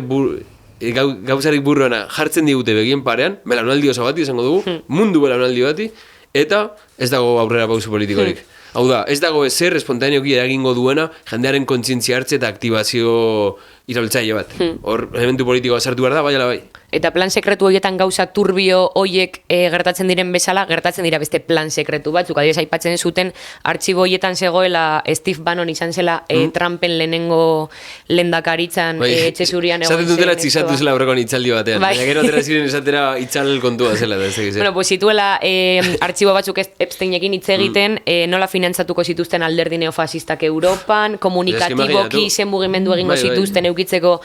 gauzarik burroena jartzen digute begien parean, belaunaldi oso bati esango dugu, mundu belaunaldi bati, eta ez dago aurrera pausu politikorik. Hau da, ez dago ezer espontaneoki eragingo duena jendearen kontzientzia hartze eta aktibazio iraultzaile bat. Hor, elementu politikoa sartu behar da, baiala bai. Eta plan sekretu horietan gauza turbio hoiek gertatzen diren bezala, gertatzen dira beste plan sekretu batzuk. Adibidez aipatzen zuten artxibo horietan zegoela Steve Bannon izan zela Trumpen lehenengo lehendakaritzan etxe zurian egon zen. Zaten dutela txizatu zela horrekoan itzaldi batean. Baina gero atera ziren esatera itzal kontua zela. Bueno, pues zituela artxibo batzuk Epsteinekin hitz egiten, nola finantzatuko zituzten alderdi neofasistak Europan, komunikatiboki zen mugimendu egingo zituzten eukitzeko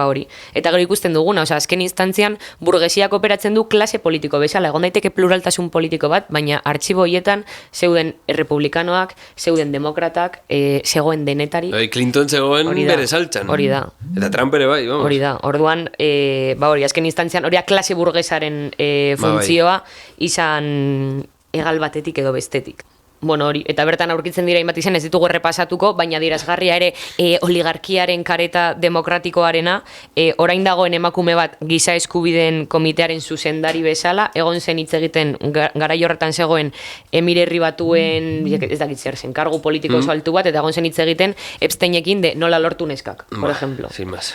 hori. Eta gero ikusten duguna, osea, azken instantzian burgesiak operatzen du klase politiko bezala, egon daiteke pluraltasun politiko bat, baina artxibo horietan zeuden republikanoak, zeuden demokratak, zegoen denetari. Clinton zegoen bere saltzan. Hori da. Eta Trump ere bai, vamos. Hori da, orduan, hori, azken instantzian, hori klase burgesaren funtzioa izan egal batetik edo bestetik. Bueno, hori, eta bertan aurkitzen dira hainbat izen, ez ditugu errepasatuko, baina dirazgarria ere oligarkiaren kareta demokratikoarena, orain dagoen emakume bat giza eskubideen komitearen zuzendari bezala, egon zen hitz egiten garai horretan zegoen Emirerri Batuen, ez dakit zer zen, kargu politiko oso altu bat, eta egon zen hitz egiten Epsteinekin de nola lortu neskak, por ejemplo. Sin más.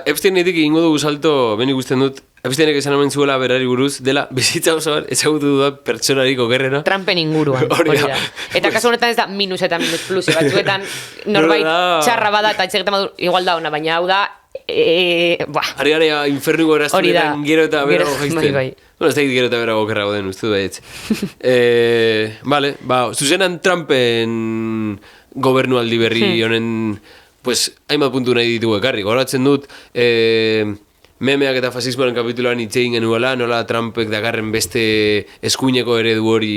Epsteinetik egingo dugu salto, beni ikusten dut, Epsteinek esan omen zuela berari buruz, dela bizitza osoan ezagutu dudak pertsonarik okerrena. Trumpen inguruan, hori da. Eta kasu honetan ez da minus eta minus plus, batzuetan norbait txarra bada eta etxegetan badu igual da ona, baina hau da, Ari gara infernuko eraztunetan gero eta berago jaizten. Bueno, ez da gero eta berago okerrago den, uste du baietz. Vale, zuzenan Trumpen gobernualdi berri honen, pues, hainbat puntu nahi ditugu ekarri. Goratzen dut, memeak eta fasismoaren kapituloan hitz egin genuela, nola Trumpek dakarren beste eskuineko eredu hori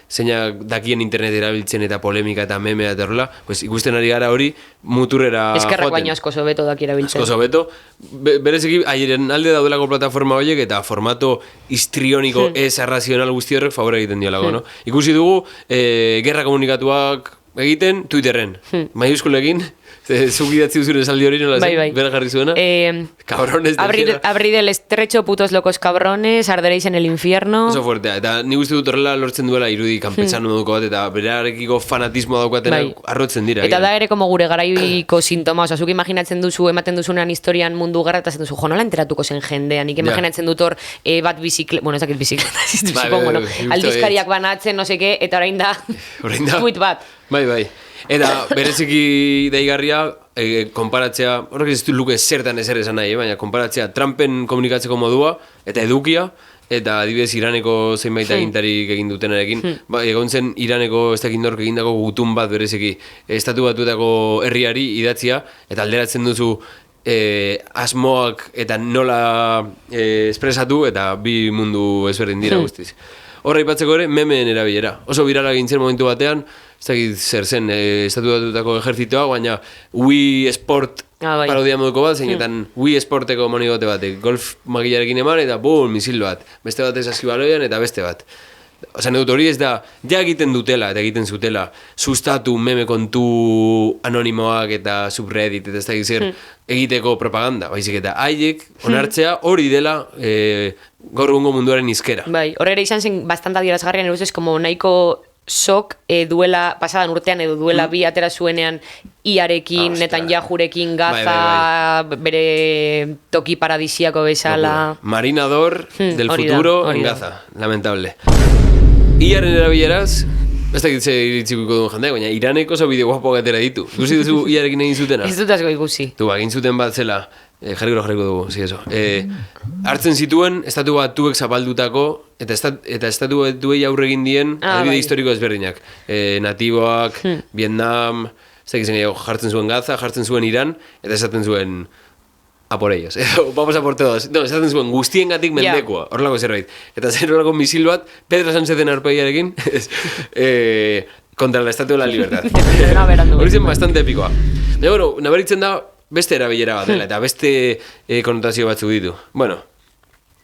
zeinak dakien internet erabiltzen eta polemika eta memea eta horrela, pues ikusten ari gara hori muturrera joaten. Eskerrak baino asko sobeto daki erabiltzen. Asko sobeto. Bereziki, aieren alde daudelako plataforma horiek eta formato histrioniko ez arrazional guzti horrek favore egiten diolako, no? Ikusi dugu, gerra komunikatuak egiten Twitterren, maiuskulekin, zuk idatzi duzun esaldi hori nola zen, bera jarri zuena? Cabrones de tierra. Abrir el estrecho, putos locos cabrones, arderéis en el infierno. Oso fuertea, eta nik uste dut horrela lortzen duela irudi kanpetsano moduko bat, eta berarekiko fanatismoa daukatena arrotzen dira. Eta da ere como gure garaiko sintoma, oza, zuk imaginatzen duzu, ematen duzunean historian mundu gerra, eta zen duzu, jo, nola enteratuko zen jendea, nik imaginatzen dut hor bat bizikleta, bueno, ez dakit bizikleta, supongo, aldizkariak banatzen, no seke, eta orain da tweet bat. Bai. Eta bereziki daigarria, konparatzea, horrek ez du luke zertan ezer esan nahi, baina konparatzea Trumpen komunikatzeko modua, eta edukia, eta adibidez Iraneko zenbait agintarik egin dutenarekin, egon zen Iraneko ez dakit nork egindako gutun bat bereziki estatu batuetako herriari idatzia, eta alderatzen duzu asmoak eta nola espresatu, eta bi mundu ezberdin dira guztiz. Horra ipatzeko ere, memeen erabilera. Oso virala gintzen momentu batean, ez dakit zer zen, estatu batutako ejertzitoa, baina Wii Sport parodia moduko bat, zeinetan Wii Sporteko monigote batek, golf magilarekin eman, eta bum, misil bat. Beste bat ez askibaloian, eta beste bat. Osa, nedut hori ez da, ja egiten dutela, eta egiten zutela, sustatu meme kontu anonimoak eta subreddit, eta ez dakit zer, egiteko propaganda, baizik eta haiek onartzea hori dela gaur egungo munduaren izkera. Bai, horrela izan zen bastante adierazgarrian, ez como nahiko sok duela, pasadan urtean edo duela bi atera zuenean iarekin, Netanyahurekin, Gaza, bere toki paradisiako bezala. Marinador del futuro en Gaza, lamentable. Iaren erabileraz, ez dakit iritziko duen jendea, baina Iraneko oso bideo guapo gatera ditu. Ikusi duzu Iarekin egin zutena? Ez dut asko ikusi. Egin zuten bat zela, jarriko dugu, eso. Hartzen zituen, estatu batuek zapaldutako, eta estatu batuei aurre egin dien, adibide historiko ezberdinak. Natiboak, Vietnam, ez dakit zen jartzen zuen Gaza, jartzen zuen Iran, eta esaten zuen a por ellos. Vamos a por todos. No, esaten zuen guztiengatik mendekoa, horrelako zerbait. Eta zer horrelako misil bat, Pedro Sánchezen arpeiarekin, contra la Estatua de la Libertad. Hori zen bastante epikoa. Baina, bueno, nabaritzen da, beste erabilera bat dela, eta beste konotazio batzuk ditu. Bueno,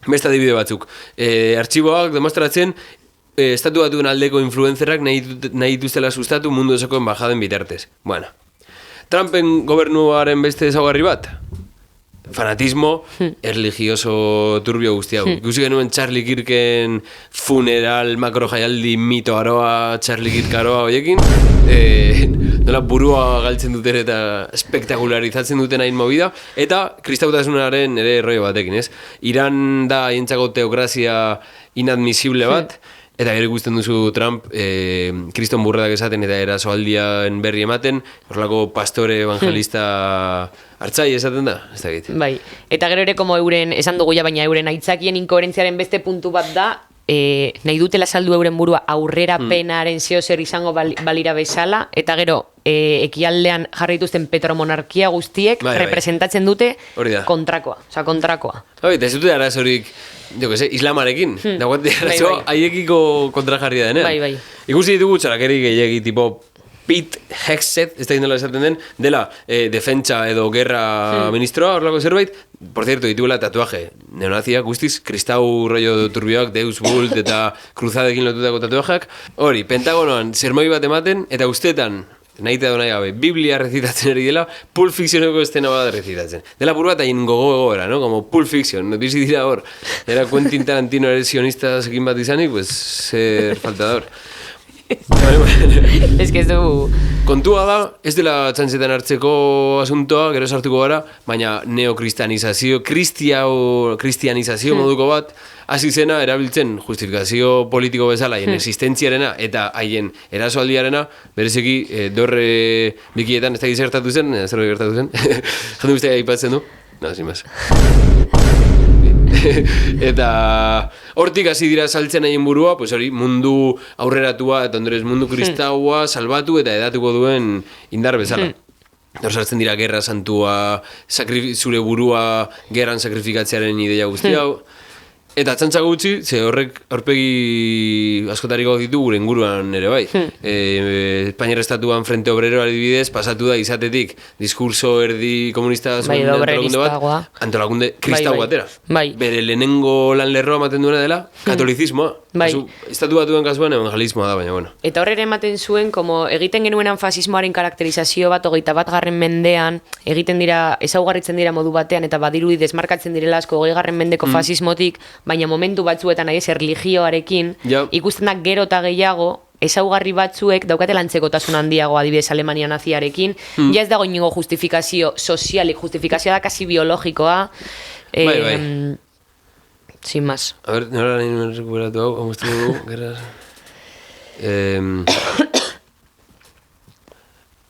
beste adibide batzuk. Artxiboak demostratzen, estatu batuen aldeko influencerrak nahi dituztela sustatu mundu osoko enbajaden bitartez. Bueno, Trumpen gobernuaren beste ezaugarri bat? Fanatismo erligioso turbio guztia. Ikusi genuen Charlie Kirken funeral makro jaialdi mito aroa, Charlie Kirk aroa horiekin, nola burua galtzen duten eta espektakularizatzen duten hain movida, eta kristautasunaren ere rollo batekin, ez? Iran da haientzako teokrazia inadmisible bat, eta gero ikusten duzu Trump kriston burradak esaten eta erasoaldian berri ematen, horrelako pastore evangelista hartzai esaten da, ez da egiten. Bai, eta gero ere como euren, esan dugu ja, baina euren aitzakien inkoherentziaren beste puntu bat da, nahi dutela saldu euren burua aurrera penaren zeo zer izango balira bezala, eta gero ekialdean jarri dituzten petromonarkia guztiek representatzen dute kontrakoa. Eta ez dute arazorik, islamarekin, dagoate arazo haiekiko kontrajarria denean. Bai. Ikusi ditugu txalakerik gehiagi, tipo Pete Hegseth, ez da indela esaten den, dela defentsa edo gerra ministroa, horrelako zerbait, por cierto, dituela tatuaje neonaziak, guztiz, kristau rollo turbioak, Deus Vult eta kruzadekin lotutako tatuajeak, hori, Pentagonoan zermoi bat ematen, eta ustetan, nahi gabe, Biblia rezitatzen ari dela, Pulp Fictioneko estena bat rezitatzen. Dela pur bat hain gogoera, no? Como Pulp Fiction, bizi dira hor. Era Quentin Tarantino ere sionistazkin bat izanik, pues, ser faltador. Ez que ez du... Kontua da, ez dela txantzetan hartzeko asuntoa, gero sartuko gara, baina neokristianizazio, kristianizazio moduko bat, hasi zena erabiltzen justifikazio politiko bezala haien existentziarena eta haien erasoaldiarena, bereziki dorre bikietan, ez da gizertatu zen, zerbait gertatu zen, jende guztia aipatzen du, no, sin más. Eta hortik hasi dira saltzen haien burua, pues hori mundu aurreratua eta ondorez mundu kristaua salbatu eta edatuko duen indar bezala. Hor sartzen dira gerra santua, zure burua gerran sakrifikatzearen ideia guzti hau. Eta txantza gutxi, ze horrek aurpegi askotariko ditu gure inguruan ere bai. Espainiar estatuan Frente Obrero adibidez, pasatu da izatetik diskurso erdi komunista zuen antolakunde bat, antolakunde kristau batera. Bere lehenengo lan lerroa ematen duena dela, katolizismoa. Estatu batuen kasuan evangelismoa da, baina bueno. Eta horre ematen zuen, como egiten genuenan fasismoaren karakterizazio bat, 21. mendean, egiten dira, ezaugarritzen dira modu batean, eta badirudi desmarkatzen direla asko 20. mendeko fasismotik, baina momentu batzuetan nahi erlijioarekin, ikusten da gero eta gehiago, ezaugarri batzuek daukatela antzekotasun handiago adibidez Alemania naziarekin, ja ez dago ingo justifikazio sozialik, justifikazioa da kasi biologikoa. Sin más. A ver, nora nahi nuen rekuperatu hau, amustu dugu, gerra...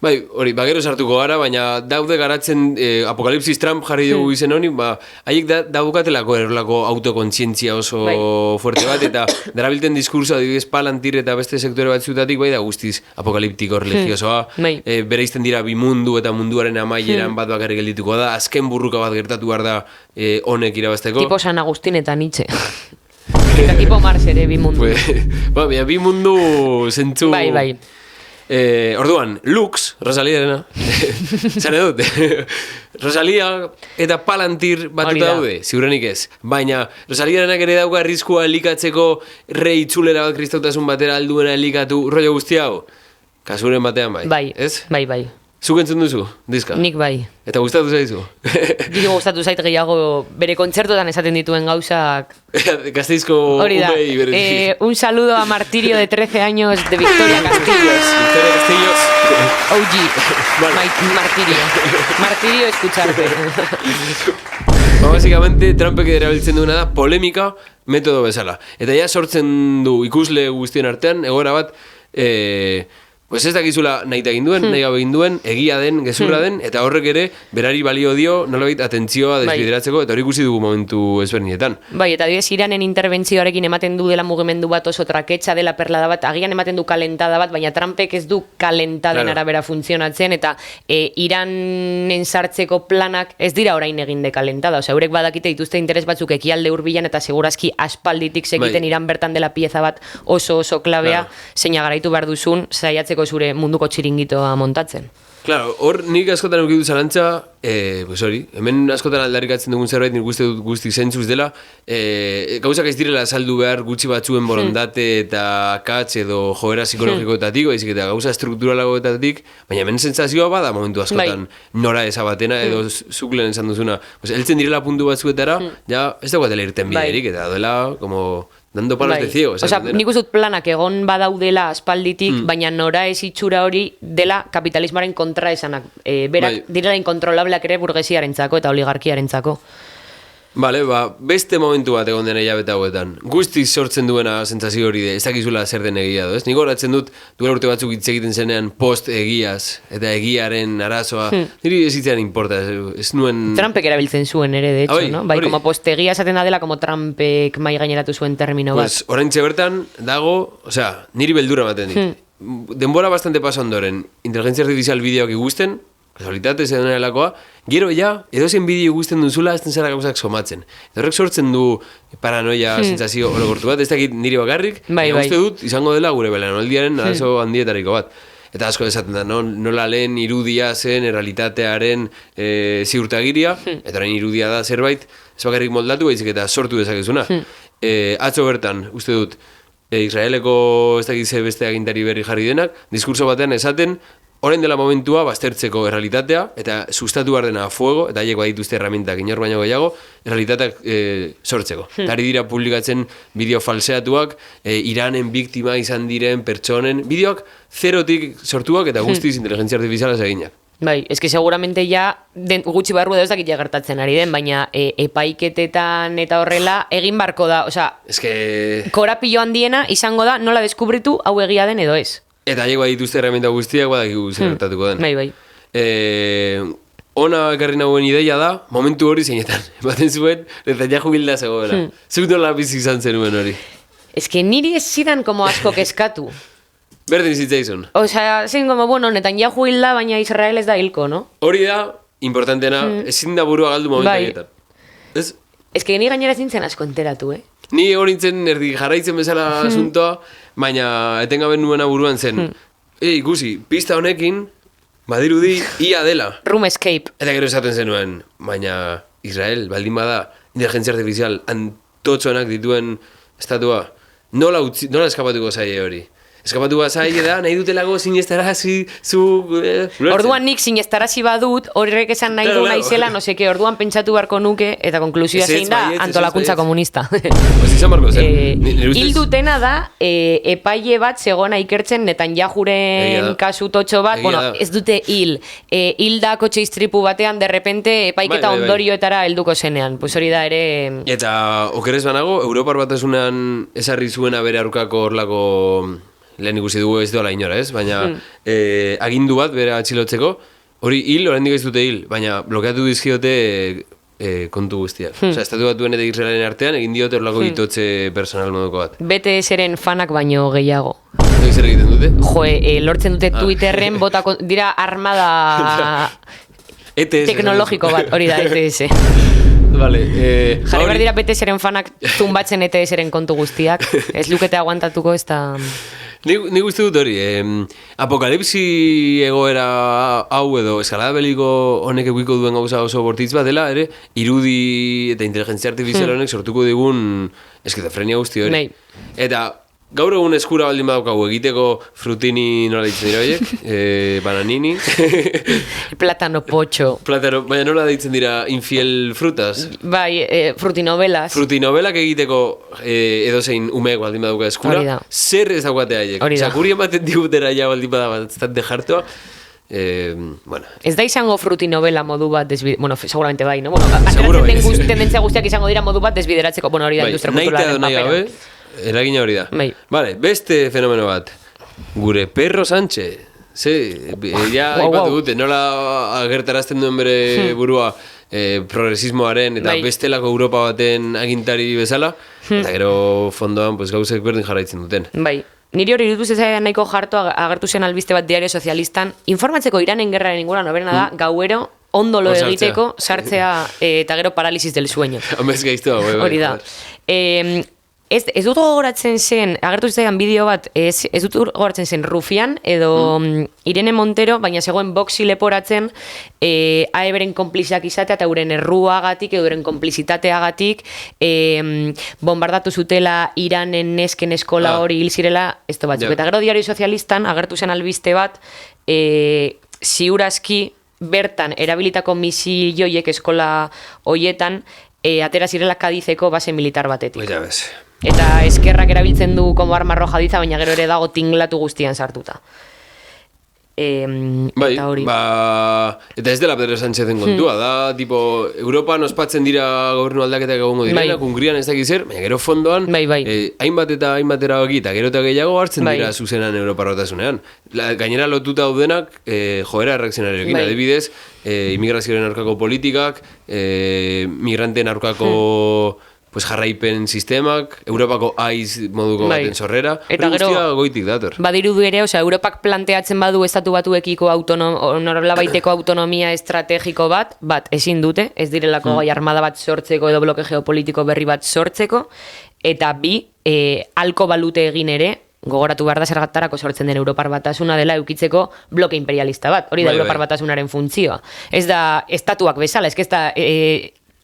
Bai, hori, gero sartuko gara, baina daude garatzen Apokalipsis Trump jarri dugu izen honi, haiek daukatelako erlako autokontzientzia oso fuerte bat, eta darabilten diskurso adibidez Palantir eta beste sektore batzutatik bai da guztiz apokaliptiko religiosoa, bereizten dira bi mundu eta munduaren amaieran bat bakarrik geldituko da, azken burruka bat gertatu behar da honek irabazteko. Tipo San Agustin eta Nietzsche. Eta tipo Marx ere bi mundu. Bi mundu zentzu... Bai. Orduan, Lux, Rosaliarena, zane dut, Rosalia eta Palantir batuta daude, ziurrenik ez. Baina, Rosaliarenak ere dauka arriskua elikatzeko reitzulera bat kristautasun batera alduena elikatu rollo guzti hau. Kasuren batean bai, ez? Bai. Zuk entzun duzu, diska? Nik bai. Eta gustatu zaizu? Giro gustatu zait gehiago bere kontzertotan esaten dituen gauzak. Gasteizko umei berezi. Un saludo a Martirio de 13 años de Victoria Castillos. Victoria Castillos. OG. Martirio. Martirio, escucharte. Básicamente, Trumpek erabiltzen duena da polemika metodo bezala. Eta ja sortzen du ikusle guztien artean, egoera bat, pues ez dakizula nahi egin duen, nahi gabe egin duen, egia den, gezurra den, eta horrek ere, berari balio dio, nolabait atentzioa desbideratzeko, eta hori ikusi dugu momentu ezberdinetan. Bai, eta adibidez Iranen interbentzioarekin ematen du dela mugimendu bat oso traketsa dela perlada bat, agian ematen du kalentada bat, baina Trumpek ez du kalentaden arabera funtzionatzen, eta Iranen sartzeko planak ez dira orain egin de kalentada, osea, eurek badakite dituzte interes batzuk ekialde hurbilan, eta segurazki aspalditik segiten Iran bertan dela pieza bat oso klabea, zeina garaitu behar duzun, saiatzeko zure munduko txiringitoa montatzen. Claro, hor nik askotan eukidu zalantza, pues hori, hemen askotan aldarrikatzen dugun zerbait nik uste dut guzti zentzuz dela, gauzak ez direla saldu behar gutxi batzuen borondate eta akats edo joera psikologikoetatik, baizik eta gauza strukturalagoetatik, baina hemen sentsazioa bada momentu askotan nora ezabatena edo zuk lehen esan duzuna. Heltzen direla puntu batzuetara, ja ez dagoatela irten biderik, eta dela, como... dando palos de ciego. Osa, nik uste dut planak egon badaudela aspalditik, baina nora ez itxura hori dela kapitalismoaren kontra esanak. Berak direla inkontrolableak ere burgesiarentzako eta oligarkiarentzako. Vale, beste momentu bat egon dena hilabete hauetan. Guztiz sortzen duena sentsazio hori ez dakizula zer den egia ez? Nik horatzen dut, duela urte batzuk hitz egiten zenean post egiaz, eta egiaren arazoa, niri ez hitzean importa, ez nuen... Trumpek erabiltzen zuen ere, de hecho, no? Bai, como postegia esaten da dela, como Trumpek mai gaineratu zuen termino bat. Pues, oraintxe bertan, dago, osea, niri beldura ematen dit. Denbora bastante pasa ondoren, inteligentzia artifizial bideoak igusten, kasualitate zen delakoa, gero ja, edozen bideo igusten duzula, ez den zara gauzak somatzen. Eta horrek sortzen du paranoia, sentsazio orokortu bat, ez dakit niri bakarrik, uste dut, izango dela gure belaunaldiaren arazo handietariko bat. Eta asko esaten da, nola lehen irudia zen, errealitatearen ziurtagiria, eta orain irudia da zerbait, ez bakarrik moldatu baizik eta sortu dezakezuna. Atzo bertan, uste dut, Israeleko ez dakize beste agintari berri jarri denak, diskurso batean esaten, orain dela momentua baztertzeko errealitatea, eta sustatu behar dena fuego, eta haiek badituzte herramientak inor baino gehiago, errealitateak sortzeko. Eta ari dira publikatzen bideo falseatuak, Iranen biktima izan diren pertsonen, bideoak zerotik sortuak eta guztiz inteligentzia artifiziala eginak. Bai, eske seguramente ja gutxi barru edo ez dakit ja gertatzen ari den, baina epaiketetan eta horrela egin barko da, osea, korapilo handiena izango da nola deskubritu hau egia den edo ez. Eta haiek dituzte herramienta guztiak badakigu zer gertatuko den. Bai. Ona ekarri nahuen ideia da, momentu hori zeinetan. Ematen zuen, Netanyahu bilda zegoela. Zuk nola bizi izan zenuen hori? Eske niri ez zidan como asko keskatu. Berdin zitzaizun. Osea, zein como, bueno, Netanyahu hilda, baina Israel ez da hilko, no? Hori da, importantena, ezin da burua galdu momentu haietan. Ez? Eske ni gainera zintzen asko enteratu, Ni hori nintzen erdi jarraitzen bezala asuntoa, baina etengabe nuena buruan zen. Ikusi, pista honekin, badirudi, ia dela. Room escape. Eta gero esaten zenuen, baina Israel, baldin bada, inteligentzia artifizial, antotxonak dituen estatua, nola eskapatuko zaie hori? Eskapatu zaie da, nahi dutelago sinestarazi zu... Orduan nik sinestarazi badut, horrek esan nahi du naizela, no seke, orduan pentsatu beharko nuke, eta konklusioa zein da, antolakuntza komunista. Hil dutena da, epaile bat zegona ikertzen Netanyahuren kasu totxo bat, bueno, ez dute hil da kotxe istripu batean, derrepente, epaiketa ondorioetara helduko zenean, pues hori da ere... Eta, okerez banago, Europar Batasunean esarri zuena bere aurkako horlako... Lehen ikusi dugu ez doala inora, ez? Baina agindu bat bere atxilotzeko, hori hil, oraindik ez dute hil, baina blokeatu dizkiote kontu guztiak. Osea, estatu batuen eta Israelen artean egin diote horlako itotze personal moduko bat. BTS-ren fanak baino gehiago. Zer egiten dute? Lortzen dute Twitterren botako dira armada teknologiko bat, hori da, ETS. Vale, jarri behar dira BTS-ren fanak tumbatzen ETS-ren kontu guztiak. Ez lukete aguantatuko ez da... Nik uste dut hori, apokalipsi egoera hau edo eskalada beliko honek egiko duen gauza oso bortitz bat dela, ere, irudi eta inteligentzia artifizial honek sortuko digun eskizofrenia guzti hori. Eta gaur egun eskura baldin badaukagu egiteko frutini nola ditzen dira horiek, bananini. Platano pocho. Baina nola ditzen dira infiel frutas? Bai, frutinovelas. Frutinovelak egiteko edozein umeek baldin badauka eskura, zer ez daukate haiek. Osa, kuri ematen digutera ja baldin badabaztante jartoa. Bueno. Ez da izango frutinovela modu bat bueno, seguramente bai, no? Bueno, ateratzen den tendentzia guztiak izango dira modu bat desbideratzeko, bueno, hori da industria kulturaren papera. Eragina hori da. Vale, beste fenomeno bat. Gure Perro Sánchez. Ja ipatu dute, nola agertarazten duen bere burua progresismoaren eta bestelako Europa baten agintari bezala. Eta gero fondoan gauzek berdin jarraitzen duten. Bai. Niri hori iruduz ezaren nahiko jartu agertu zen albiste bat diario sozialistan. Informatzeko Iranen gerraren inguruan noberena da, gauero ondo lo egiteko, sartzea eta gero paralisis del sueño. Homez gaiztua. Hori da. Ez dut gogoratzen zen, agertu zaidan bideo bat, ez dut gogoratzen zen Rufian edo Irene Montero, baina zegoen boxi leporatzen aeberen konplizak izatea eta euren erruagatik edo euren konplizitateagatik bombardatu zutela Iranen nesken eskola hori hil zirela, ez da batzuk. Eta gero diario sozialistan agertu zen albiste bat, ziurazki bertan erabilitako misilioiek eskola hoietan atera zirela Kadizeko base militar batetik. Oia bez. Eta eskerrak erabiltzen du como arma arrojadiza, baina gero ere dago tinglatu guztian sartuta. Bai, eta hori. Eta ez dela Pedro Sánchezen kontua, da, tipo, Europan ospatzen dira gobernu aldaketak egongo direnak, Hungrian ez dakiz zer, baina gero fondoan, hainbat eta hainbat erabaki eta gero eta gehiago hartzen dira zuzenan Europar Batasunean. Gainera lotuta daudenak, joera erreakzionarioekin, adibidez, immigrazioaren aurkako politikak, migranteen aurkako jarraipen sistemak, Europako aiz moduko baten sorrera, eta guztia goitik dator. Badirudu ere, Europak planteatzen badu estatu batuekiko nolabaiteko autonomia estrategiko bat ezin dute, ez direlako gai armada bat sortzeko edo bloke geopolitiko berri bat sortzeko, eta bi, halko balute egin ere, gogoratu behar da zergatarako sortzen den Europar Batasuna dela eukitzeko bloke imperialista bat, hori da Europar Batasunaren funtzioa. Ez da estatuak bezala, ez da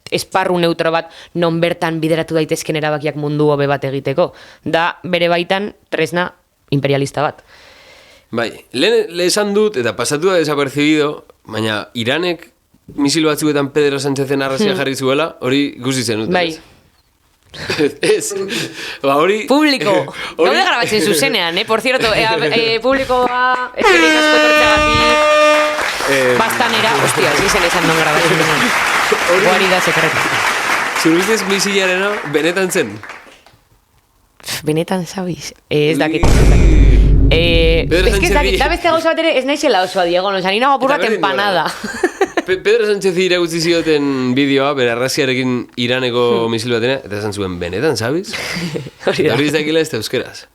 esparru neutro bat non bertan bideratu daitezken erabakiak mundu hobe bat egiteko. Da bere baitan tresna imperialista bat. Bai, lehen esan dut eta pasatu da desapercibido, baina Iranek misil batzuetan Pedro Sánchezen arrazia jarri zuela, hori ikusi zen dut. Bai. Ez. Hori... Publiko. Gaude grabatzen zuzenean, por cierto, publikoa, eskerrik asko tortxagatik, bastanera, hostia, ez izen esan non grabatzen. Guari da sekretu. Zurbiztez misilarena benetan zen? Benetan zabiz? Ez dakit. Ez que ez dakit, da beste gauza bat ere ez naizela osoa, Diego, nire nago apur bat empanada. Pedro Sánchez irakutsi zioten bideoa, bere arraziarekin Iraneko misil batena, eta esan zuen, benetan zabiz? Eta hori ez dakila ez da euskeraz.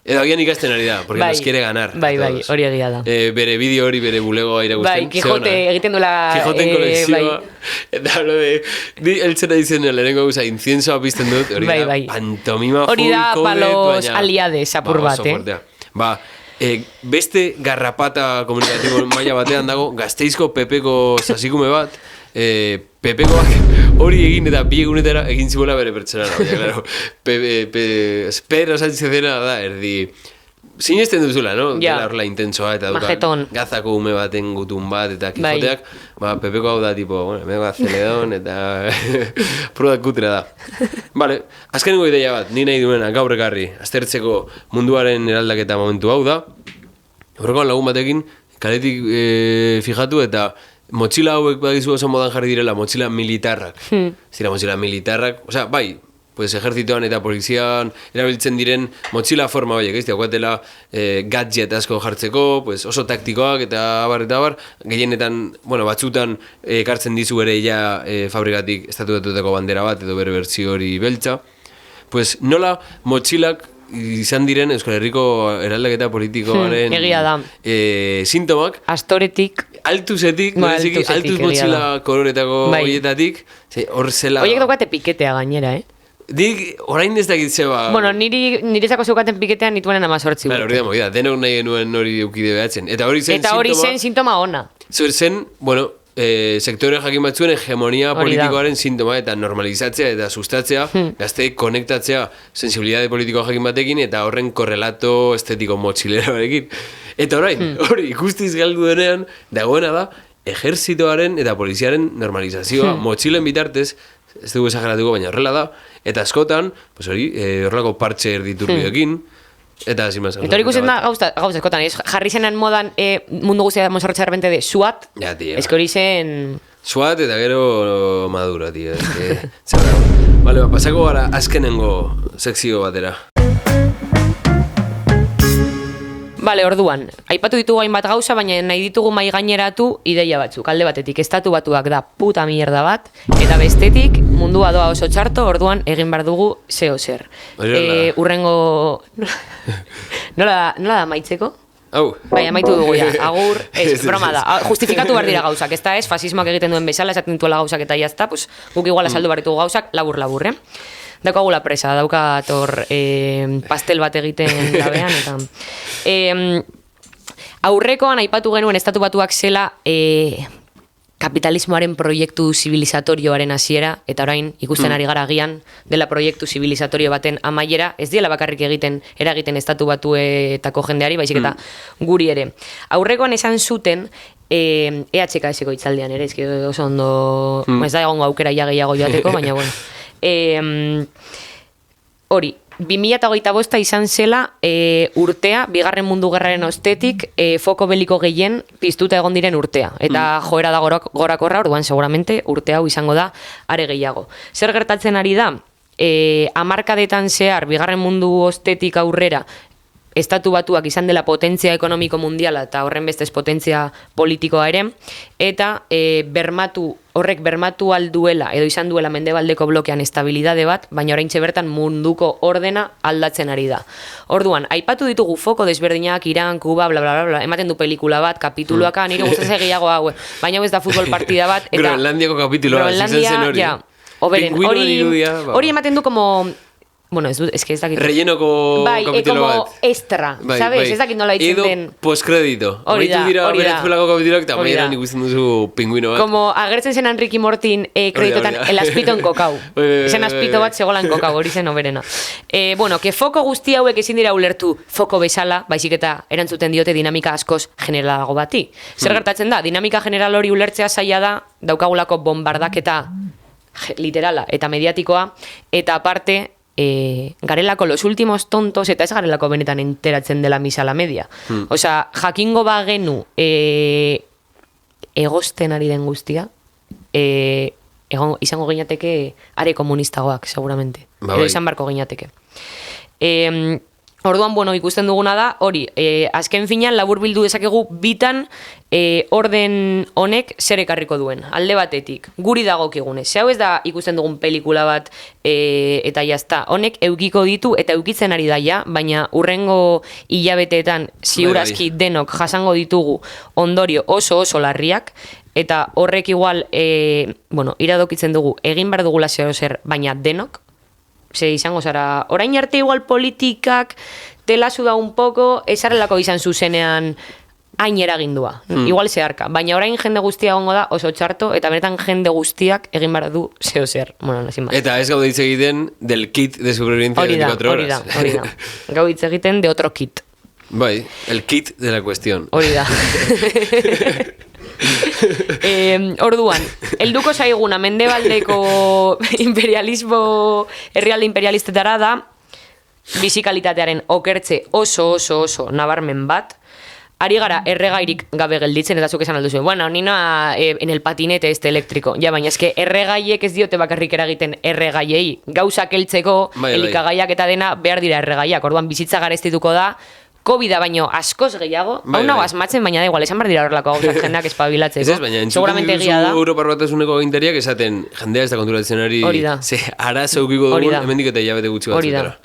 Edo agian ikasten ari da, porque nos quiere ganar. Bai, hori egia da. Bere bideo hori, bere bulegoa irakusten. Bai, Quijote egiten duela... Quijoten kolekzioa. Eta hablo de... Eltzera dizen, lehenengo gauza, inciensoa pizten dut, hori da pantomima full hori da palos aliades apur bat, beste garrapata komunikatibo maila batean dago, Gasteizko Pepeko sasikume bat, Pepekoak hori egin eta bi egunetara egin zibola bere pertsonara. Claro, Pedro Sánchezena da, erdi... Sinesten duzula, no? Dela horrela intensoa eta duka gazako ume baten gutun bat eta Quijoteak, Pepeko hau da, tipo, bueno, mego azeledon eta prodak kutra da. Vale, azkenengo ideia bat, ni nahi duena gaur ekarri, aztertzeko munduaren eraldaketa momentu hau da, horrekoan lagun batekin, kaletik fijatu eta motxila hauek badizu oso modan jarri direla, motxila militarrak. Zira motxila militarrak, osea, bai, pues ejertzitoan eta polizian erabiltzen diren motxila forma horiek, ez diakoatela gadget asko jartzeko, pues oso taktikoak eta abar, gehienetan, bueno, batzutan ekartzen dizu ere ja fabrikatik estatuetutako bandera bat edo bere bertsio hori beltza. Pues nola motxilak izan diren Euskal Herriko eraldaketa politikoaren sintomak. Astoretik. Altuzetik, altuz motxila koloretako horietatik. Horiek daukate piketea gainera, Dik, orain ez dakit zeba... Bueno, nirezako zeukaten piketean nituenen 18. Claro, hori da movida, denok nahi genuen hori eukide behatzen. Eta hori zen sintoma ona. Zen, bueno, sektore jakin batzuen hegemonia politikoaren sintoma eta normalizatzea eta sustatzea, gazteek konektatzea sensibilitate politiko jakin batekin eta horren korrelato estetiko motxilera barekin. Eta orain, hori ikustiz galdu denean, dagoena da, ejerzitoaren eta poliziaren normalizazioa motxilen bitartez, ez dugu esageratuko, baina horrela da, eta askotan, horrelako partxe erditurbioekin, eta zimaz... Eta hori ikusten da gauza askotan, jarri zenan modan mundu guztia mozortza errepente de SWAT, ez que hori zen... SWAT eta gero Maduro, tío. Vale, pasako gara azkenengo sekzio batera. Bale, orduan, aipatu ditugu hainbat gauza, baina nahi ditugu mai gaineratu ideia batzuk. Alde batetik, estatu batuak da puta mierda bat, eta bestetik, mundua doa oso txarto, orduan egin behar dugu zeo zer. Urrengo... Nola da maitzeko? Bai, amaitu dugu ya, agur, broma da, justifikatu behar dira gauzak, ez da ez, fasismoak egiten duen bezala, esaten dituela gauzak eta jazta, pues, guk igual asaldu behar ditugu gauzak, labur, Daukagula presa, daukat hor pastel bat egiten labean, eta... aurrekoan aipatu genuen estatu batuak zela kapitalismoaren proiektu zibilizatorioaren hasiera, eta orain ikusten ari gara agian dela proiektu zibilizatorio baten amaiera, ez diela bakarrik eragiten estatu batuetako jendeari, baizik eta guri ere. Aurrekoan esan zuten, EHKS-eko hitzaldian ere, ezki oso ondo, ez da egongo aukera ja gehiago joateko, baina bueno. Hori, 2025 izan zela urtea, bigarren mundu gerraren ostetik, foko beliko gehien piztuta egon diren urtea. Eta joera da gorakorra, orduan seguramente urte hau izango da are gehiago. Zer gertatzen ari da? Hamarkadetan zehar, bigarren mundu ostetik aurrera, Estatu Batuak izan dela potentzia ekonomiko mundiala eta horren bestez potentzia politikoa ere, eta horrek bermatu alduela edo izan duela mendebaldeko blokean estabilidade bat, baina oraintxe bertan munduko ordena aldatzen ari da. Orduan, aipatu ditugu foko desberdinak, Iran, Kuba, bla, bla, bla, bla, ematen du pelikula bat, kapituluaka, nire gustatzen gehiago hau, baina hau ez da futbol partida bat. Eta Groenlandiako kapituloa, izan zen hori. Ja, oberen, hori ematen du como... Bueno, ez que ez dakit... Rellenoko kapitulo bat. Como extra, ¿sabes? Ez dakit nola ditzen den... Edo postkredito. Hori da. Venezuelako kapituloak, eta maieran ikusten duzu pingüino bat. Como agertzen zen Enrique Mortin kreditotan, el aspito en kokau. Zen aspito bat zegoela en kokau, hori zen oberena. Bueno, que foko guzti hauek ezin dira ulertu foko bezala, baizik eta erantzuten diote dinamika askoz generalago bati. Zer gertatzen da? Dinamika general hori ulertzea zaila da, daukagulako bombardaketa literala eta mediatikoa, eta aparte... garelako los últimos tontos eta ez garelako benetan enteratzen dela misa la media. Osea, jakingo bagenu egosten ari den guztia, izango ginateke are komunistagoak, seguramente. Edo izan barko ginateke. Orduan, bueno, ikusten duguna da, hori, azken finean labur bildu dezakegu bitan orden honek zer ekarriko duen, alde batetik, guri dagokigunez. Hau ez da ikusten dugun pelikula bat eta jazta, honek eukiko ditu eta eukitzen ari daia, baina urrengo hilabeteetan ziurazki denok jasango ditugu ondorio oso larriak, eta horrek igual, iradokitzen dugu, egin behar dugula zer, baina denok, izango zara, orain arte igual politikak telazu da un poco, esarrelako izan zuzenean hain eragindua, igual zeharka, baina orain jende guztia gongo da oso txarto, eta benetan jende guztiak egin behar du zer. Bueno, eta ez gaude hitz egiten del kit de supervivencia de 24 horas. Hori da. Gau hitz egiten de otro kit. Bai, el kit de la cuestión. Hori da. Orduan, helduko zaiguna mendebaldeko imperialismo, herrialde imperialistetara da bizikalitatearen okertze oso nabarmen bat. Ari gara erregairik gabe gelditzen, eta zuk esan alduzu, bueno, nina en el patinete este elektriko. Ja, baina eske erregaiek ez diote bakarrik eragiten erregaiei. Gauzak heltzeko, elikagaiak eta dena behar dira erregaiak. Orduan, bizitza gareztituko da, COVID-a baino askoz gehiago, hau nago asmatzen, baina da igual, esan behar dira horrelako gauzak jendeak espabilatzeko. Ez baina entzuten duzu Europar Batasuneko agintariak esaten jendea ez da konturatzen ari, ze arazo eukiko dugun, hemendik eta hilabete gutxi batzutera.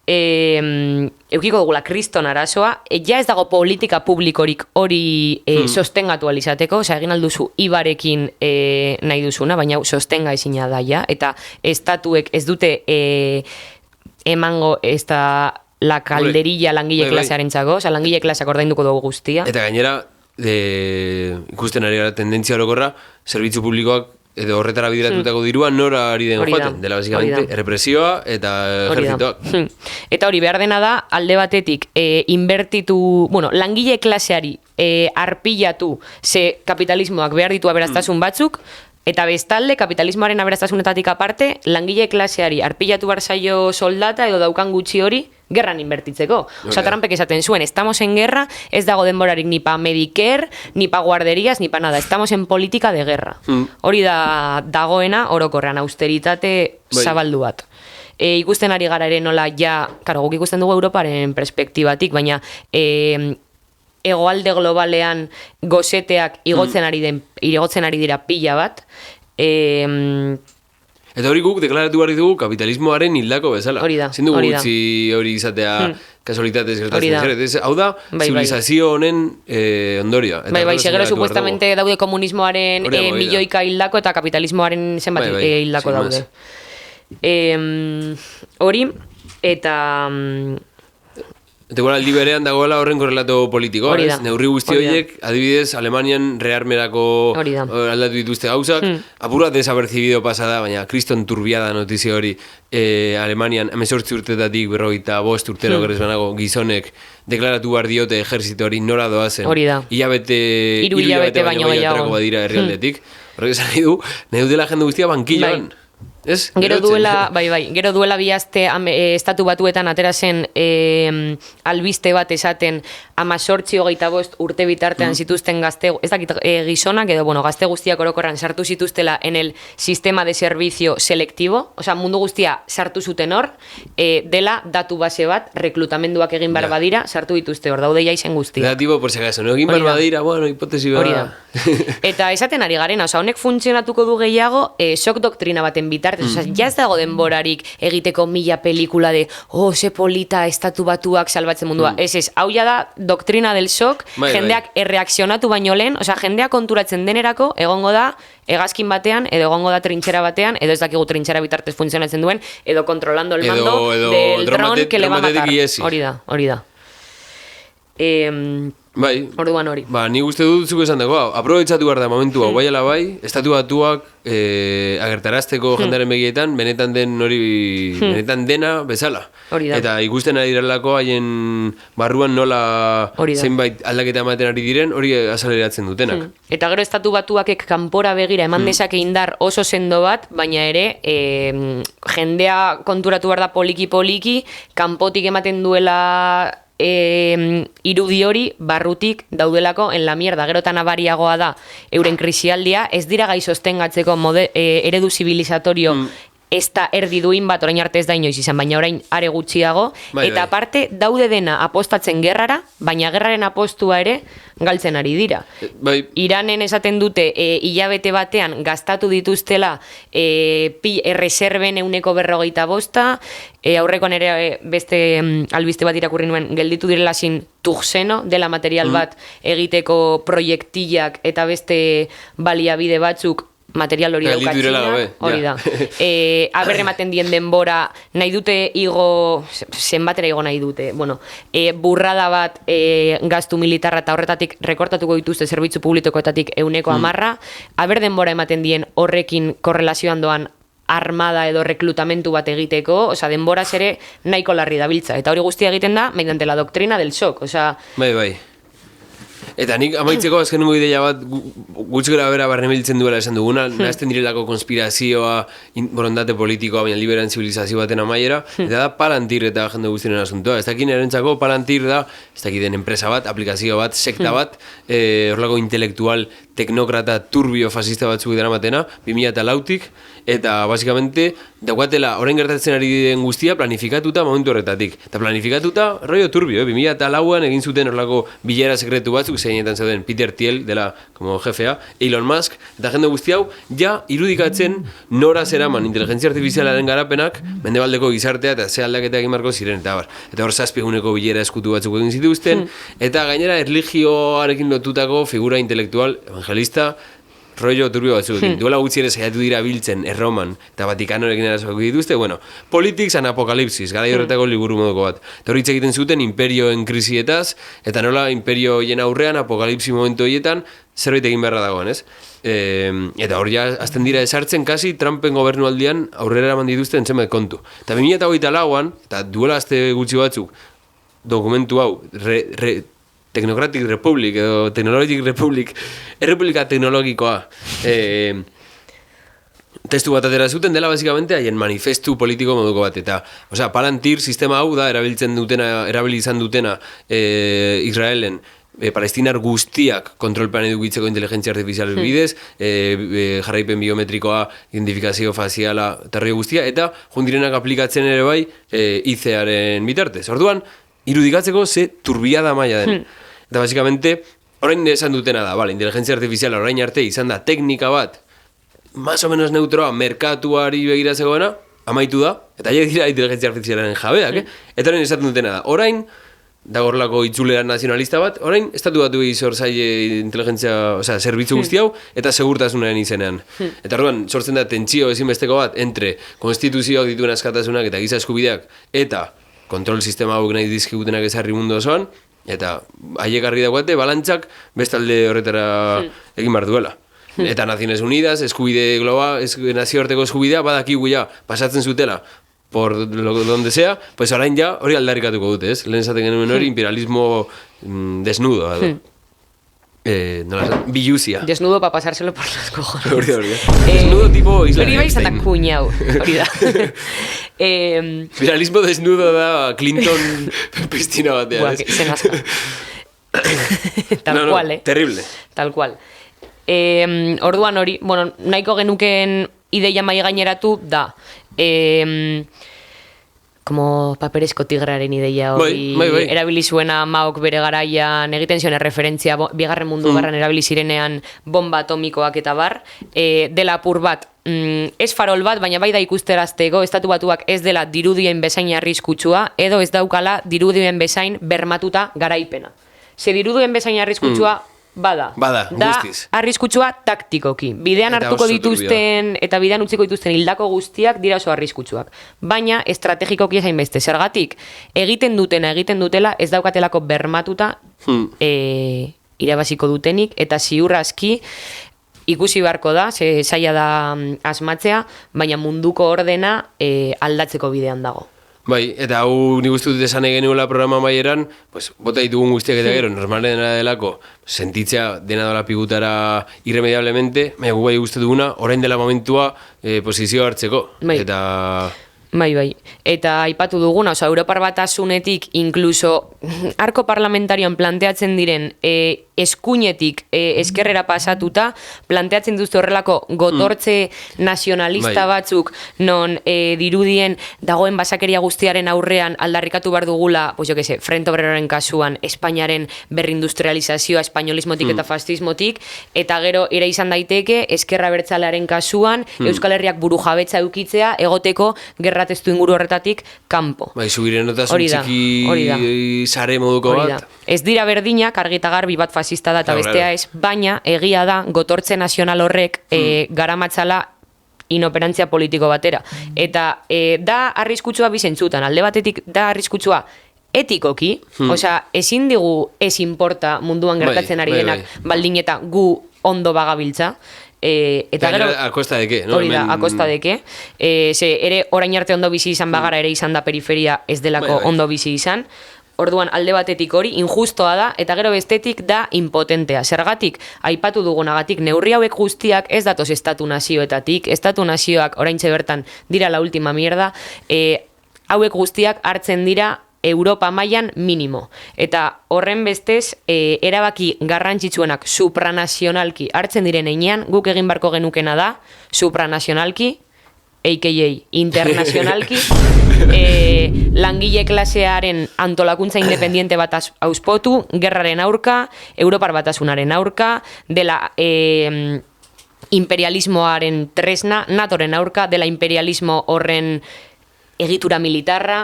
Eukiko dugula kriston arazoa, ja ez dago politika publikorik hori sostengatu alizateko, osea, egin alduzu ibarekin nahi duzuna, baina sostenga ezina daia, eta estatuek ez dute emango ez da la calderilla langile klasearen txako, oza, langile klaseak ordainduko dugu guztia. Eta gainera, ikusten ari gara tendentzia orokorra, zerbitzu publikoak edo horretara bideratutako dirua nora ari den joaten, dela basikamente errepresioa eta ejertzitoak. Eta hori behar dena da, alde batetik, inbertitu, langile klaseari arpilatu ze kapitalismoak behar ditu aberaztasun batzuk, eta bestalde, kapitalismoaren aberaztasunetatik aparte, langile klaseari arpilatu barzaio soldata edo daukan gutxi hori, gerran inbertitzeko. Osa, Trumpek esaten zuen, estamos en guerra, ez dago denborarik ni pa Medicare, ni pa guarderías, ni pa nada. Estamos en política de guerra. Hori da dagoena orokorrean, austeritate zabaldu bat. Ikusten ari gara ere nola karo, guk ikusten dugu Europaren perspektibatik, baina hegoalde globalean gozeteak igotzen ari dira pila bat. Eta hori guk deklaratu behar ditugu kapitalismoaren hildako bezala. Hori da. Zindu gutxi hori izatea kasualitatez gertatzen zeret. Hau da, zibilizazio honen ondorioa. Bai, segero supuestamente daude komunismoaren milioika hildako eta kapitalismoaren zenbat hildako daude. Hori, eta... Eta igual aldi berean dagoela horren korrelato politikoa, ez? Neurri guzti horiek, adibidez, Alemanian rearmerako aldatu dituzte gauzak, apura desapercibido pasada, baina kriston turbiada notizia hori Alemanian 18 urtetatik 55 urtero gerrez banago gizonek deklaratu behar diote ejertzitoari nora doazen. Hori da. Hiru hilabete baino gehiago badira herrialdetik. Horrek esan nahi du, nahi dutela jende guztia bankilloan. Ez? Gero Berotzen. duela, gero duela bi aste estatu batuetan atera zen albiste bat esaten 18-25 urte bitartean zituzten gazte, ez dakit gizonak edo gazte guztiak orokorran sartu zituztela en el sistema de servicio selectivo, osea mundu guztia sartu zuten hor, dela datu base bat, reklutamenduak egin behar badira, sartu dituzte hor, daude jaizen guztia. Da tipo, por si acaso, no egin behar badira, bueno, hipotesi Hori bada. da. Eta esaten ari garena, osea, honek funtzionatuko du gehiago shock doktrina baten bitartez, osea, ja ez dago denborarik egiteko 1000 pelikula de, ze polita estatu batuak salbatzen mundua. Ez, hau ja da doktrina del shock, jendeak erreakzionatu baino lehen, osea, jendeak konturatzen denerako, egongo da hegazkin batean, edo egongo da trintxera batean, edo ez dakigu trintxera bitartez funtzionatzen duen, edo kontrolando el mando del dron que le va a matar. Hori da. Bai, Orduan hori. Ni uste dut zuko esan dago, aprobetxatu behar da momentu hau, bai ala bai, estatu batuak agertarazteko jendearen begietan, benetan den hori, benetan dena bezala. Hori da. Eta ikusten ari direlako haien barruan nola zenbait aldaketa ematen ari diren, hori azeleratzen dutenak. Eta gero estatu batuakek kanpora begira eman dezake indar oso sendo bat, baina ere jendea konturatu behar da poliki-poliki, kanpotik ematen duela irudi hori barrutik daudelako en la mierda. Gero tan abariagoa da euren krisialdia, ez dira gai sostengatzeko eredu zibilizatorio ez da erdi duin bat, orain arte ez da inoiz izan, baina orain are gutxiago, eta aparte daude dena apostatzen gerrara, baina gerraren apostua ere galtzen ari dira. Iranen esaten dute hilabete batean gastatu dituztela reserven 145, aurrekoan ere beste albiste bat irakurri nuen, gelditu direla sin tuxeno dela material bat egiteko proiektillak eta beste baliabide batzuk material hori daukatzina, hori da. Aber ematen dien denbora, nahi dute igo, zenbatera igo nahi dute, burrada bat gastu militarra eta horretatik rekortatuko dituzte zerbitzu publikoetatik 110%, aber denbora ematen dien horrekin korrelazioan doan armada edo reklutamentu bat egiteko, osea, denboraz ere nahiko larri dabiltza, eta hori guztia egiten da mediante la doctrina del shock, osea... Bai. Eta nik amaitzeko azkenengo ideia bat gutxi gara bera barnebiltzen duela esan duguna, nahazten direlako konspirazioa, borondate politikoa, baina liberan zibilizazio baten amaiera, eta da Palantir eta jende guztien asuntoa. Ez dakin erentzako Palantir da, ez dakiten enpresa bat, aplikazio bat, sekta bat, horrelako intelektual, teknokrata, turbio, fascista batzuk daramatena, 2004tik, eta basikamente daukatela orain gertatzen ari den guztia planifikatuta momentu horretatik. Eta planifikatuta rollo turbio, 2004an egin zuten horrelako bilera sekretu batzuk, zeinetan zeuden Peter Thiel dela como jefea, Elon Musk, eta jende guzti hau ja irudikatzen nora zeraman inteligentzia artifizialaren garapenak mendebaldeko gizartea eta ze aldaketa egin marko ziren, eta bar. Eta hor 7 eguneko bilera eskutu batzuk egin zituzten, eta gainera erlijioarekin lotutako figura intelektual evangelista rollo turbio batzuekin. Duela gutxi ere saiatu dira biltzen Erroman eta Vatikanorekin arazoak dituzte, Politics and Apocalypsis, gara horretako liburu moduko bat. Eta hori hitz egiten zuten imperioen krisietaz, eta nola imperioen aurrean, apokalipsi momentu horietan, zerbait egin beharra dagoen, ez? Eta hori azten dira esartzen kasi Trumpen gobernualdian aurrera eman dituzten zenbait kontu. Eta 2008an, eta duela aste gutxi batzuk, dokumentu hau, Technocratic Republic edo Technologic Republic, errepublika teknologikoa testu bat atera zuten dela basikamente haien manifestu politiko moduko bat, eta Palantir sistema hau da erabili izan dutena Israelen palestinar guztiak kontrolpean edukitzeko inteligentzia artifizial bidez, jarraipen biometrikoa, identifikazio faziala, terrio guztia, eta jundirenak aplikatzen ere bai ICEaren bitartez. Orduan, irudikatzeko ze turbiada maila den. Eta basikamente, orain esan dutena da, inteligentzia artifiziala orain arte izan da teknika bat, más o menos neutroa, merkatuari begira zegoena, amaitu da, eta haiek dira inteligentzia artifizialaren jabeak, Eta orain esaten dutena da, orain, dagorlako itzulera nazionalista bat, orain, estatu batu egizor zaile inteligentzia, zerbitzu guzti hau, eta segurtasunaren izenean. Eta orduan, sortzen da tentsio ezinbesteko bat, entre konstituzioak dituen askatasunak eta giza eskubideak, eta kontrol sistema hauek nahi dizkigutenak ezarri mundu osoan, eta haiek argi dagoate balantzak bestalde horretara egin behar duela. Eta Naciones Unidas, eskubide global, nazioarteko eskubidea, badakigu ja, pasatzen zutela, por donde sea, pues orain ja hori aldarrikatuko dute, ez? Lehen esaten genuen hori, imperialismo desnudo. biluzia. Desnudo para pasárselo por los cojones. Hori. Desnudo tipo Isla Hori bai izan da Epstein. kuñau, hori da. Viralismo desnudo da Clinton piscina batean. Buah, zen aska. Tal cual, Terrible. Tal cual. Orduan hori, bueno, nahiko genukeen ideia mai gaineratu da. Como paperezko tigrearen ideia hori Bai. erabili zuena Maok bere garaian egiten zion erreferentzia bigarren mundu gerran erabili zirenean bomba atomikoak eta bar, dela apur bat ez farol bat, baina bai da ikusterazteko Estatu Batuak ez dela dirudien bezain arriskutsua edo ez daukala dirudien bezain bermatuta garaipena. Ze dirudien bezain arriskutsua Bada, da guztiz. Arriskutsua taktikoki. Bidean Eta hartuko oso dituzten eta bidean utziko dituzten hildako guztiak dira oso arriskutsuak. Baina estrategikoki ezain beste. Zergatik, egiten dutela ez daukatelako bermatuta irabaziko dutenik eta ziur aski ikusi beharko da, zaila da asmatzea, baina munduko ordena aldatzeko bidean dago. Bai, eta hau nik uste dut esan egin nuela programa maieran, pues, bota ditugun guztiak eta gero, normalena delako, sentitzea dena dola pigutara irremediablemente, baina gu bai uste duguna, orain dela momentua posizio hartzeko. Bai. Eta... Bai. Eta aipatu duguna, Europar Batasunetik, inkluso arko parlamentarioan planteatzen diren eskuinetik eskerrera pasatuta, planteatzen duzte horrelako gotortze nazionalista batzuk, non dirudien dagoen basakeria guztiaren aurrean aldarrikatu behar dugula, pues jo que se, Frente Obreroren kasuan, Espainiaren berrindustrializazioa, espainolismotik eta fascismotik, eta gero ere izan daiteke, eskerra bertzalearen kasuan, Euskal Herriak buru jabetza eukitzea, egoteko gerra testu inguru horretatik kanpo. Bai, subirenotasun txiki sare moduko bat. Ez dira berdinak, argi eta garbi bat fascista da eta bestea ez, baina egia da gotortze nazional horrek garamatzala inoperantzia politiko batera. Eta da arriskutsua bizentzutan, alde batetik da arriskutsua etikoki, osea, ezin digu ez importa munduan gertatzen ari denak baldin eta gu ondo bagabiltza, eta gero a costa de qué, no? Hori da, a costa de qué. Ze ere orain arte ondo bizi izan bagara ere izan da periferia ez delako ondo bizi izan. Orduan alde batetik hori injustoa da eta gero bestetik da impotentea. Zergatik aipatu dugunagatik neurri hauek guztiak ez datoz estatu nazioetatik, estatu nazioak oraintxe bertan dira la última mierda, hauek guztiak hartzen dira Europa mailan minimo. Eta horren bestez, erabaki garrantzitsuenak supranazionalki hartzen diren heinean, guk egin barko genukena da, supranazionalki, a.k.a. internazionalki, langile klasearen antolakuntza independiente bat auspotu, gerraren aurka, Europar Batasunaren aurka, dela imperialismoaren tresna, NATOren aurka, dela imperialismo horren egitura militarra,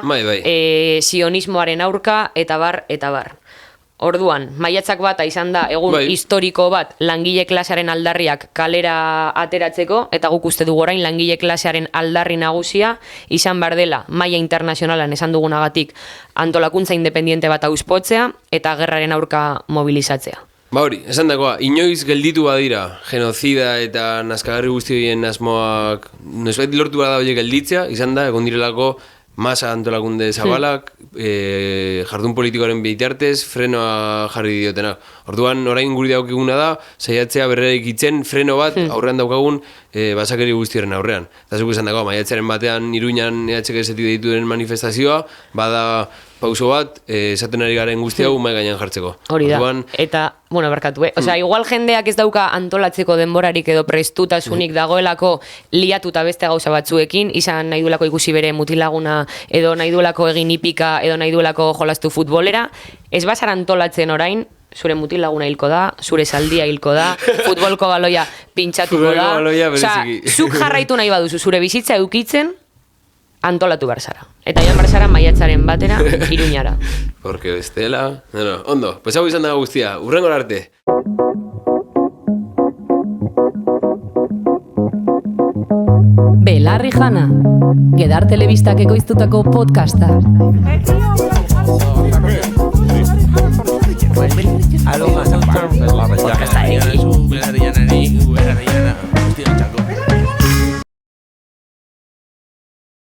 sionismoaren aurka, eta bar. Orduan, maiatzak bata izan da egun historiko bat langile klasearen aldarriak kalera ateratzeko, eta guk uste dugu orain langile klasearen aldarri nagusia izan behar dela maila internazionalan esan dugunagatik antolakuntza independiente bat auspotzea eta gerraren aurka mobilizatzea. Ba hori, esan dagoa, inoiz gelditu badira genozida eta nazkagarri guzti horien asmoak nosbait lortu bada horiek gelditzea, izan da, egon direlako masa antolakunde zabalak, jardun politikoaren bitartez, frenoa jarri diotena. Orduan, orain guri daukiguna da, saiatzea berrerik itzen freno bat aurrean daukagun basakeri guztiaren aurrean. Eta zuk esan dagoa, maiatzaren batean Iruñan EHK-esetik deituren manifestazioa, bada pauso bat, esaten ari garen guzti hau mai gainean jartzeko. Hori da, eta, bueno, barkatu, Osea, igual jendeak ez dauka antolatzeko denborarik edo prestutasunik dagoelako liatuta beste gauza batzuekin, izan nahi duelako ikusi bere mutilaguna, edo nahi duelako egin hipika, edo nahi duelako jolastu futbolera, ez bazara antolatzen orain, zure mutilaguna hilko da, zure zaldia hilko da, futbolko baloia pintxatuko da, osea, zuk jarraitu nahi baduzu, zure bizitza eukitzen, antolatu barzara. Eta joan barzara maiatzaren batera, Iruñara. Porque bestela... No, ondo, pues hau izan dago guztia, urrengor arte. Belarri jana, Gedar Telebistak ekoiztutako podcasta. Podcasta egin.